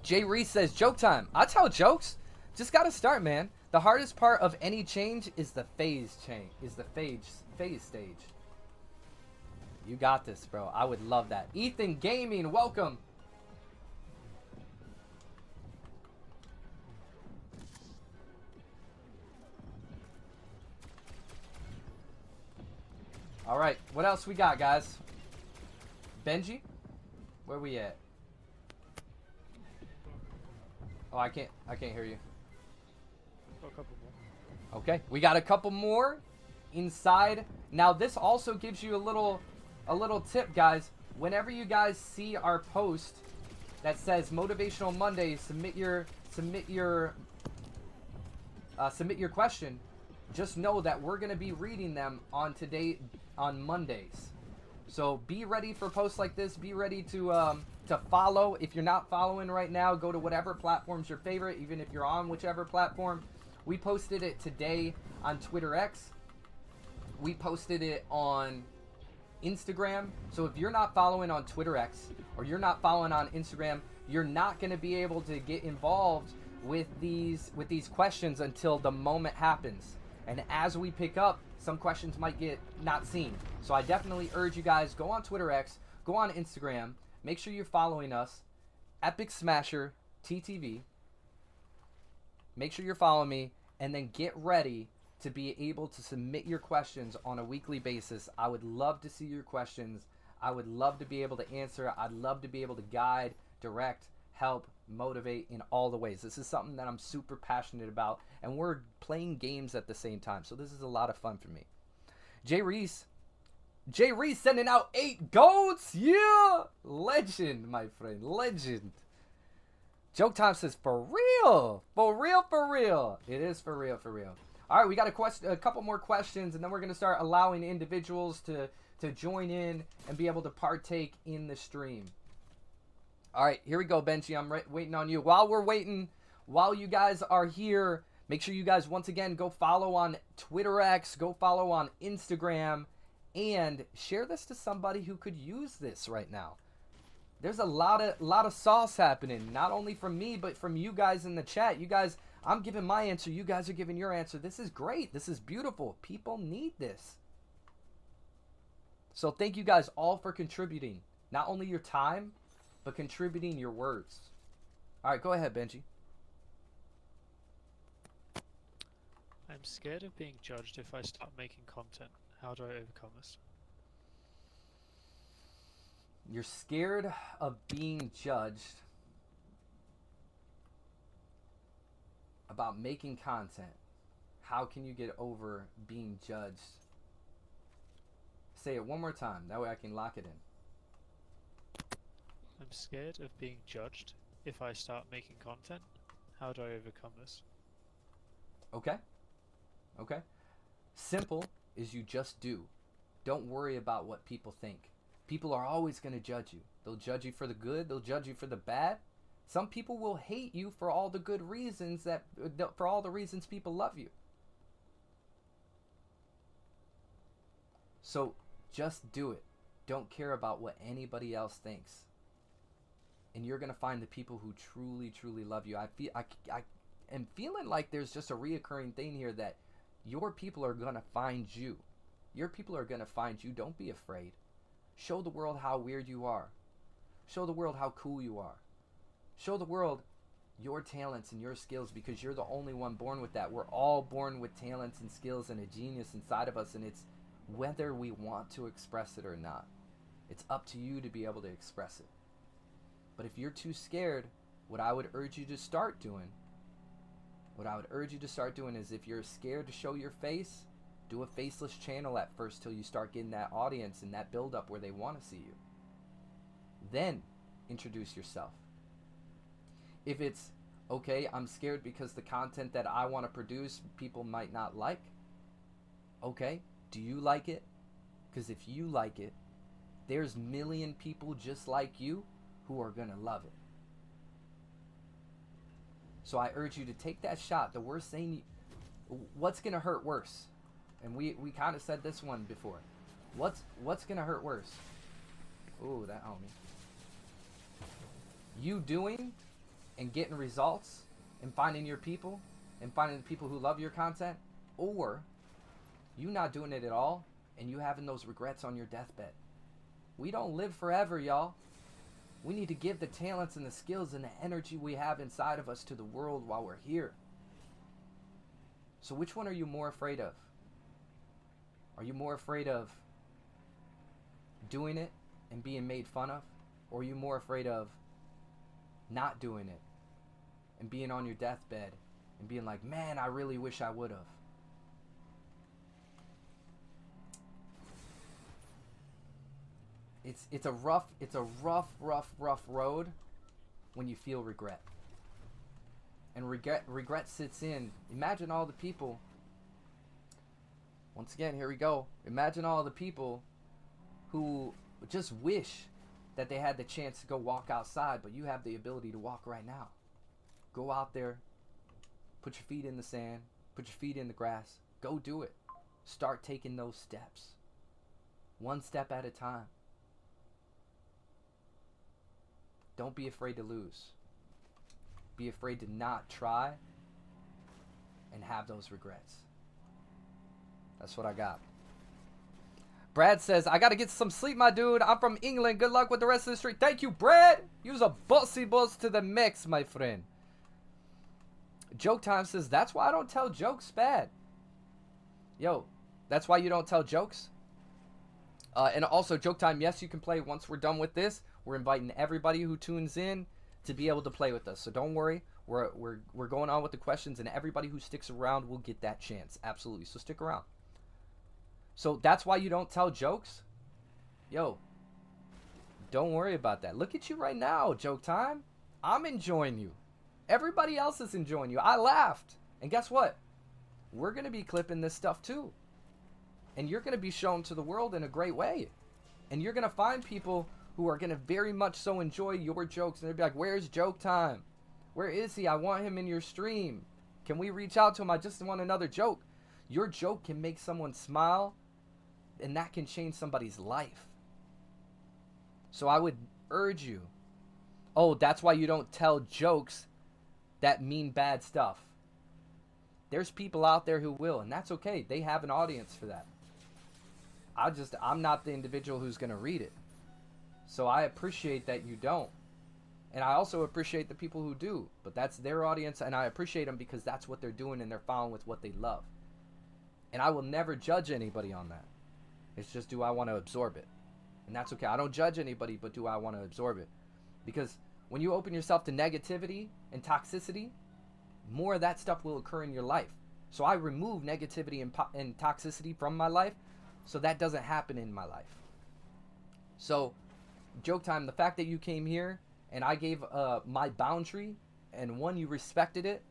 Jay Reese says, joke time. I tell jokes. Just gotta start, man. The hardest part of any change is the phase change. Is the phase stage. You got this, bro. I would love that. Ethan Gaming, welcome. All right, what else we got, guys? Benji, where we at? Oh, I can't hear you. Got a couple more. Okay, we got a couple more inside. Now, this also gives you a little tip, guys. Whenever you guys see our post that says Motivational Monday, submit your question. Just know that we're gonna be reading them on Mondays. So be ready for posts like this. Be ready to follow. If you're not following right now, go to whatever platform's your favorite. Even if you're on whichever platform, we posted it today on Twitter X. We posted it on Instagram. So if you're not following on Twitter X or you're not following on Instagram, you're not going to be able to get involved with these questions until the moment happens. And as we pick up, some questions might get not seen. So I definitely urge you guys, go on Twitter X, go on Instagram, make sure you're following us, Epic Smasher TTV. Make sure you're following me, and then get ready to be able to submit your questions on a weekly basis. I would love to see your questions. I would love to be able to answer. I'd love to be able to guide, direct, help, motivate in all the ways. This is something that I'm super passionate about, and we're playing games at the same time. So this is a lot of fun for me. Jay Reese sending out 8 goats. Yeah, legend, my friend, legend. Joke Time says, for real. It is for real. All right, we got a couple more questions, and then we're going to start allowing individuals to join in and be able to partake in the stream. All right, here we go, Benji. I'm waiting on you. While you guys are here, make sure you guys, once again, go follow on Twitter X, go follow on Instagram, and share this to somebody who could use this right now. There's a lot of sauce happening, not only from me, but from you guys in the chat. You guys, I'm giving my answer. You guys are giving your answer. This is great. This is beautiful. People need this. So thank you guys all for contributing. Not only your time, but contributing your words. All right, go ahead, Benji. I'm scared of being judged if I start making content. How do I overcome this? You're scared of being judged about making content. How can you get over being judged? Say it one more time. That way I can lock it in. I'm scared of being judged if I start making content. How do I overcome this? Okay. Simple is you just do. Don't worry about what people think. People are always going to judge you. They'll judge you for the good. They'll judge you for the bad. Some people will hate you for all the good reasons for all the reasons people love you. So just do it. Don't care about what anybody else thinks. And you're going to find the people who truly, truly love you. I am feeling like there's just a reoccurring thing here that your people are going to find you. Your people are going to find you. Don't be afraid. Show the world how weird you are. Show the world how cool you are. Show the world your talents and your skills, because you're the only one born with that. We're all born with talents and skills and a genius inside of us, and it's whether we want to express it or not. It's up to you to be able to express it. But if you're too scared, what I would urge you to start doing is, if you're scared to show your face, do a faceless channel at first till you start getting that audience and that build up where they want to see you. Then introduce yourself. If it's, okay, I'm scared because the content that I want to produce people might not like. Okay, do you like it? Because if you like it, there's million people just like you who are going to love it. So I urge you to take that shot. The worst thing, what's going to hurt worse? And we kind of said this one before. What's going to hurt worse? Ooh, that on me. You doing and getting results and finding your people and finding the people who love your content, or you not doing it at all and you having those regrets on your deathbed. We don't live forever, y'all. We need to give the talents and the skills and the energy we have inside of us to the world while we're here. So which one are you more afraid of? Are you more afraid of doing it and being made fun of? Or are you more afraid of not doing it and being on your deathbed and being like, man, I really wish I would have? It's a rough road when you feel regret. And regret sits in. Imagine all the people. Once again, here we go. Imagine all the people who just wish that they had the chance to go walk outside, but you have the ability to walk right now. Go out there, put your feet in the sand, put your feet in the grass, go do it. Start taking those steps. One step at a time. Don't be afraid to lose. Be afraid to not try and have those regrets. That's what I got. Brad says, I got to get some sleep, my dude. I'm from England. Good luck with the rest of the street. Thank you, Brad. Use a bossy boss to the mix, my friend. Joke Time says, that's why I don't tell jokes bad. Yo, that's why you don't tell jokes? And also, Joke Time, yes, you can play once we're done with this. We're inviting everybody who tunes in to be able to play with us. So don't worry. We're going on with the questions, and everybody who sticks around will get that chance. Absolutely. So stick around. So that's why you don't tell jokes? Yo, don't worry about that. Look at you right now, Joke Time. I'm enjoying you. Everybody else is enjoying you. I laughed. And guess what? We're going to be clipping this stuff too. And you're going to be shown to the world in a great way. And you're going to find people who are going to very much so enjoy your jokes. And they'll be like, where's Joke Time? Where is he? I want him in your stream. Can we reach out to him? I just want another joke. Your joke can make someone smile, and that can change somebody's life. So I would urge you. Oh, that's why you don't tell jokes that mean bad stuff. There's people out there who will, and that's okay. They have an audience for that. I'm not the individual who's going to read it. So I appreciate that you don't. And I also appreciate the people who do. But that's their audience, and I appreciate them because that's what they're doing, and they're following with what they love. And I will never judge anybody on that. It's just, do I want to absorb it? And that's okay. I don't judge anybody, but do I want to absorb it? Because when you open yourself to negativity and toxicity, more of that stuff will occur in your life. So I remove negativity and toxicity from my life so that doesn't happen in my life. So, Joke Time, the fact that you came here and I gave my boundary, and one, you respected it,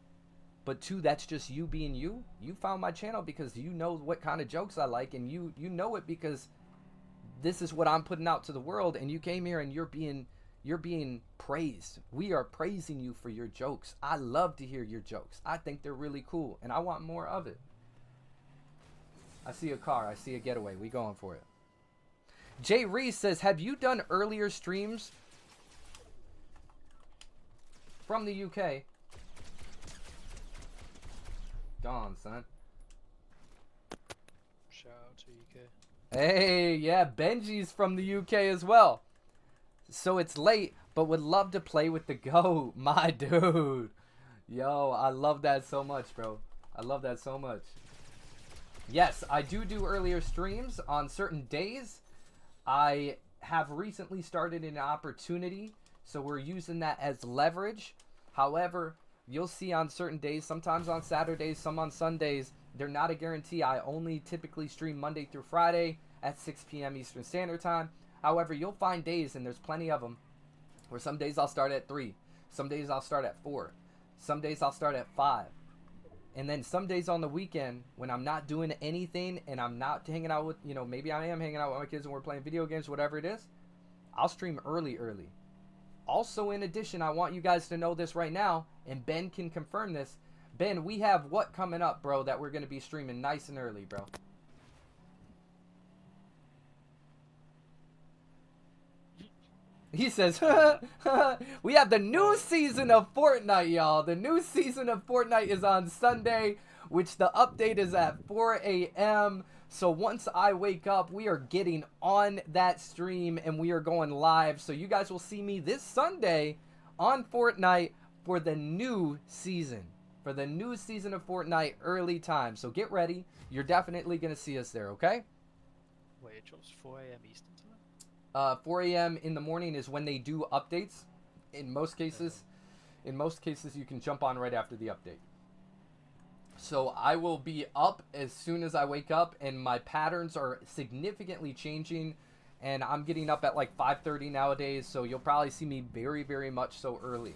but two, that's just you being you. You found my channel because you know what kind of jokes I like, and you know it because this is what I'm putting out to the world, and you came here and you're being praised. We are praising you for your jokes. I love to hear your jokes. I think they're really cool, and I want more of it. I see a car. I see a getaway. We going for it. Jay Reese says, have you done earlier streams from the UK? Gone, son. Shout out to UK. Hey, yeah, Benji's from the UK as well. So it's late, but would love to play with the GOAT, my dude. Yo, I love that so much, bro. I love that so much. Yes, I do earlier streams on certain days. I have recently started an opportunity, so we're using that as leverage. However, you'll see on certain days, sometimes on Saturdays, some on Sundays, they're not a guarantee. I only typically stream Monday through Friday at 6 p.m. Eastern Standard Time. However, you'll find days, and there's plenty of them, where some days I'll start at 3. Some days I'll start at 4. Some days I'll start at 5. And then some days on the weekend when I'm not doing anything and I'm not hanging out with, you know, maybe I am hanging out with my kids and we're playing video games, whatever it is, I'll stream early. Also, in addition, I want you guys to know this right now, and Ben can confirm this. Ben, we have what coming up, bro, that we're going to be streaming nice and early, bro? He says, we have the new season of Fortnite, y'all. The new season of Fortnite is on Sunday, which the update is at 4 a.m. So once I wake up, we are getting on that stream and we are going live. So you guys will see me this Sunday on Fortnite for the new season. For the new season of Fortnite early time. So get ready. You're definitely going to see us there, okay? Wait, it drops 4 a.m. Eastern time? 4 a.m. in the morning is when they do updates. In most cases, you can jump on right after the update. So I will be up as soon as I wake up, and my patterns are significantly changing, and I'm getting up at like 5:30 nowadays, so you'll probably see me very, very much so early.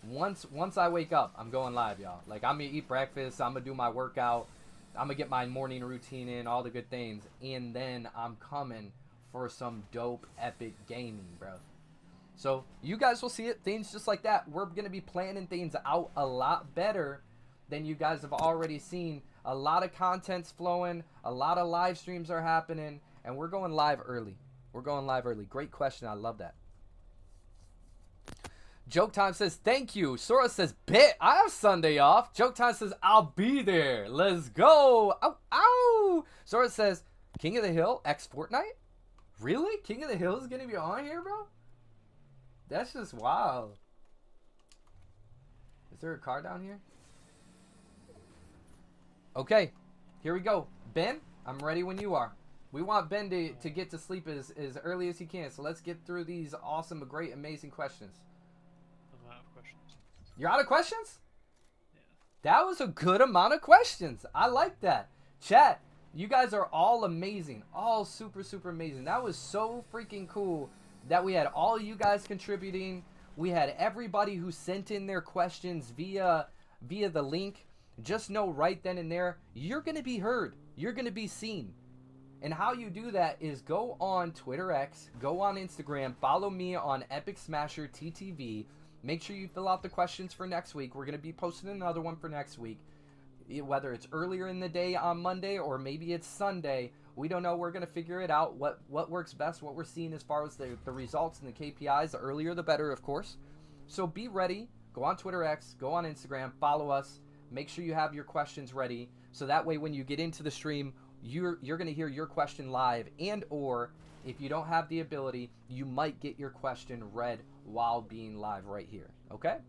Once I wake up, I'm going live, y'all. Like, I'm gonna eat breakfast, I'm gonna do my workout, I'm gonna get my morning routine in, all the good things, and then I'm coming for some dope epic gaming, bro. So you guys will see it, things just like that. We're gonna be planning things out a lot better than you guys have already seen. A lot of content's flowing, a lot of live streams are happening, and we're going live early. Great question, I love that. Joke Time says thank you. Sora says bet, I have Sunday off. Joke Time says I'll be there, let's go. Ow. Sora says King of the Hill x Fortnite. Really? King of the Hill is going to be on here, bro? That's just wild. Is there a car down here? Okay, here we go. Ben, I'm ready when you are. We want Ben to get to sleep as early as he can, so let's get through these awesome, great, amazing questions. I'm out of questions. You're out of questions? Yeah. That was a good amount of questions. I like that. Chat, you guys are all amazing. All super, super amazing. That was so freaking cool that we had all you guys contributing. We had everybody who sent in their questions via the link. Just know right then and there, you're going to be heard. You're going to be seen. And how you do that is go on Twitter X, go on Instagram, follow me on Epic Smasher TTV. Make sure you fill out the questions for next week. We're going to be posting another one for next week. Whether it's earlier in the day on Monday or maybe it's Sunday, we don't know. We're going to figure it out, what works best, what we're seeing as far as the results and the KPIs. The earlier the better, of course. So be ready. Go on Twitter X, go on Instagram, follow us. Make sure you have your questions ready, so that way when you get into the stream, you're going to hear your question live, and or if you don't have the ability, you might get your question read while being live right here, okay?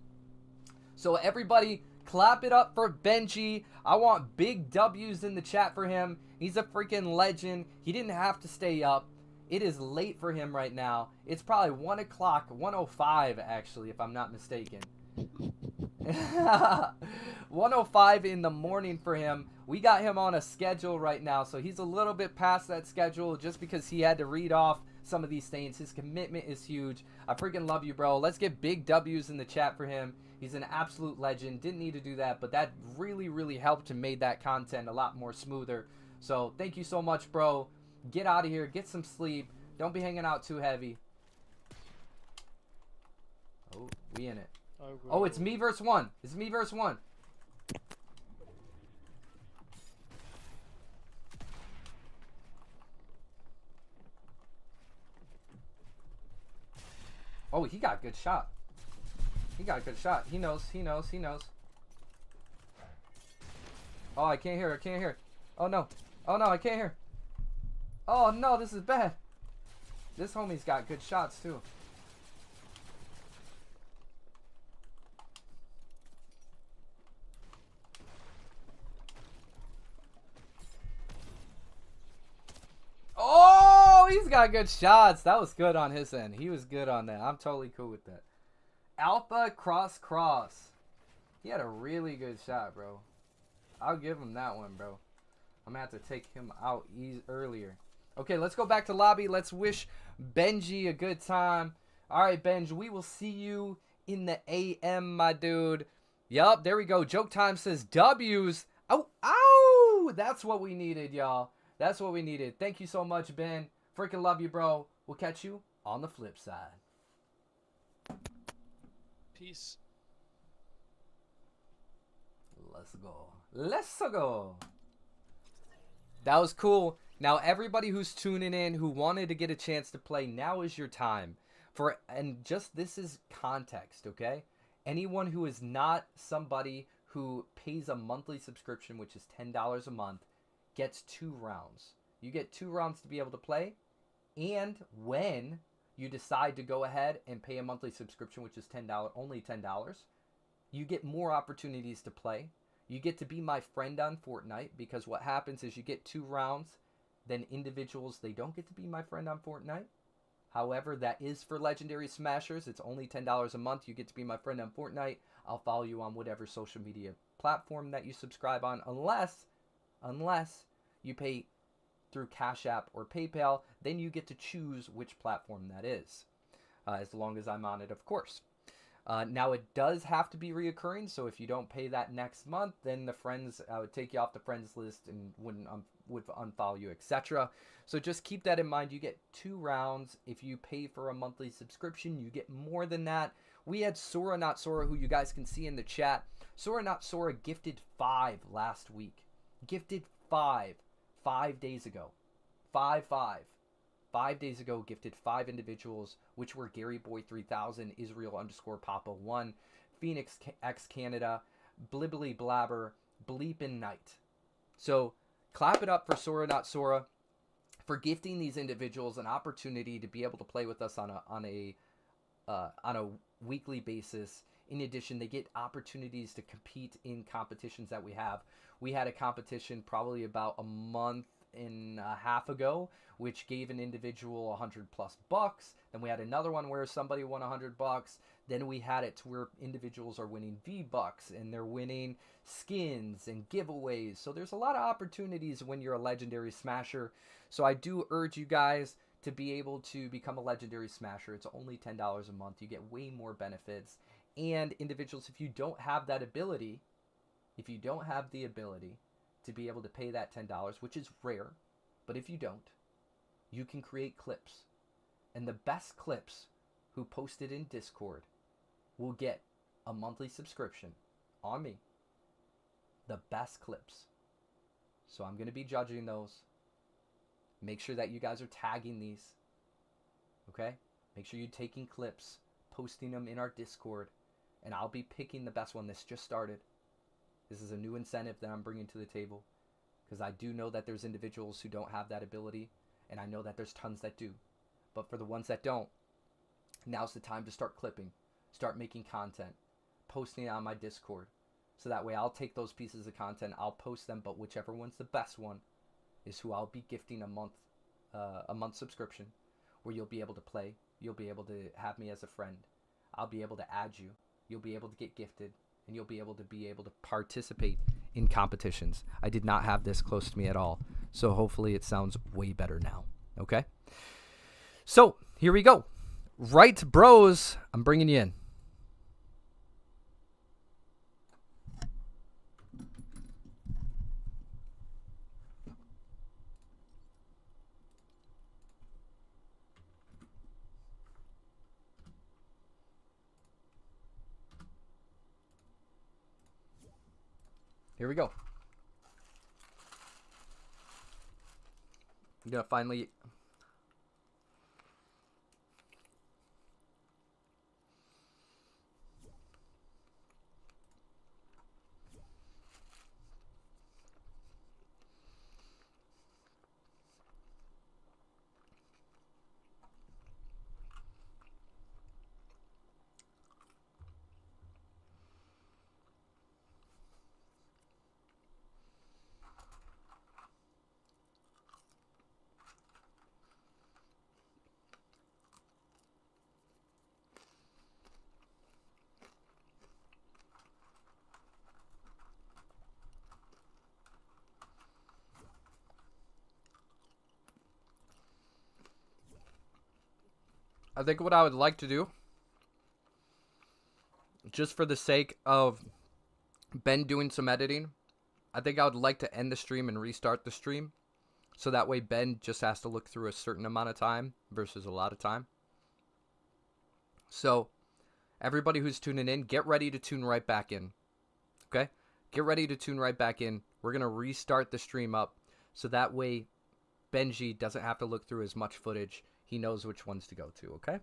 So everybody, clap it up for Benji. I want big W's in the chat for him. He's a freaking legend. He didn't have to stay up. It is late for him right now. It's probably 1 o'clock, 1:05 actually, if I'm not mistaken. 1:05 in the morning for him. We got him on a schedule right now, so he's a little bit past that schedule just because he had to read off some of these things. His commitment is huge. I freaking love you, bro. Let's get big W's in the chat for him. He's an absolute legend. Didn't need to do that, but that really, really helped and made that content a lot more smoother. So thank you so much, bro. Get out of here. Get some sleep. Don't be hanging out too heavy. Oh, we in it. Oh, it's me versus one. It's me versus one. Oh, he got a good shot. He got a good shot. He knows. He knows. He knows. Oh, I can't hear. I can't hear. Oh, no. Oh, no. I can't hear. Oh, no. This is bad. This homie's got good shots, too. Oh, he's got good shots. That was good on his end. He was good on that. I'm totally cool with that. Alpha cross cross. He had a really good shot, bro. I'll give him that one, bro. I'm going to have to take him out earlier. Okay, let's go back to lobby. Let's wish Benji a good time. All right, Benji, we will see you in the AM, my dude. Yup, there we go. Joke Time says W's. Oh, ow! That's what we needed, y'all. That's what we needed. Thank you so much, Ben. Freaking love you, bro. We'll catch you on the flip side. Peace. Let's go. Let's go. That was cool. Now, everybody who's tuning in who wanted to get a chance to play, now is your time. And just this is context, okay? Anyone who is not somebody who pays a monthly subscription, which is $10 a month, gets 2 rounds. You get 2 rounds to be able to play. And when you decide to go ahead and pay a monthly subscription, which is only $10, you get more opportunities to play. You get to be my friend on Fortnite, because what happens is you get 2 rounds, then individuals, they don't get to be my friend on Fortnite. However, that is for Legendary Smashers. It's only $10 a month. You get to be my friend on Fortnite. I'll follow you on whatever social media platform that you subscribe on, unless you pay through Cash App or PayPal. Then you get to choose which platform that is, as long as I'm on it, of course. Now, it does have to be reoccurring, so if you don't pay that next month, then the friends, I would take you off the friends list and would unfollow you, etc. So just keep that in mind. You get 2 rounds. If you pay for a monthly subscription, you get more than that. We had Sora Not Sora, who you guys can see in the chat. Sora Not Sora gifted 5 last week. Gifted 5 days ago. 5 days ago, gifted 5 individuals, which were Gary Boy 3000, Israel _Papa 1, Phoenix X Canada, Blibbly Blabber, Bleepin' Night. So clap it up for Sora Not Sora for gifting these individuals an opportunity to be able to play with us on a weekly basis. In addition, they get opportunities to compete in competitions that we have. We had a competition probably about a month and a half ago, which gave an individual $100+. Then we had another one where somebody won $100. Then we had it to where individuals are winning V-Bucks and they're winning skins and giveaways. So there's a lot of opportunities when you're a Legendary Smasher. So I do urge you guys to be able to become a Legendary Smasher. It's only $10 a month. You get way more benefits. And individuals, if you don't have that ability, to be able to pay that $10, which is rare, but if you don't, you can create clips. And the best clips who posted in Discord will get a monthly subscription on me. The best clips. So I'm going to be judging those. Make sure that you guys are tagging these. Okay? Make sure you're taking clips, posting them in our Discord, and I'll be picking the best one. This just started. This is a new incentive that I'm bringing to the table, because I do know that there's individuals who don't have that ability, and I know that there's tons that do. But for the ones that don't, now's the time to start clipping, start making content, posting it on my Discord. So that way I'll take those pieces of content, I'll post them, but whichever one's the best one is who I'll be gifting a month subscription, where you'll be able to play, you'll be able to have me as a friend, I'll be able to add you, you'll be able to get gifted, and you'll be able to participate in competitions. I did not have this close to me at all, so hopefully it sounds way better now. Okay? So, here we go. Right, bros, I'm bringing you in. Here we go. I'm gonna finally... I think what I would like to do, just for the sake of Ben doing some editing. I think I would like to end the stream and restart the stream. So that way Ben just has to look through a certain amount of time versus a lot of time. So everybody who's tuning in, get ready to tune right back in. Okay? Get ready to tune right back in. We're going to restart the stream up so that way Benji doesn't have to look through as much footage. He knows which ones to go to, okay?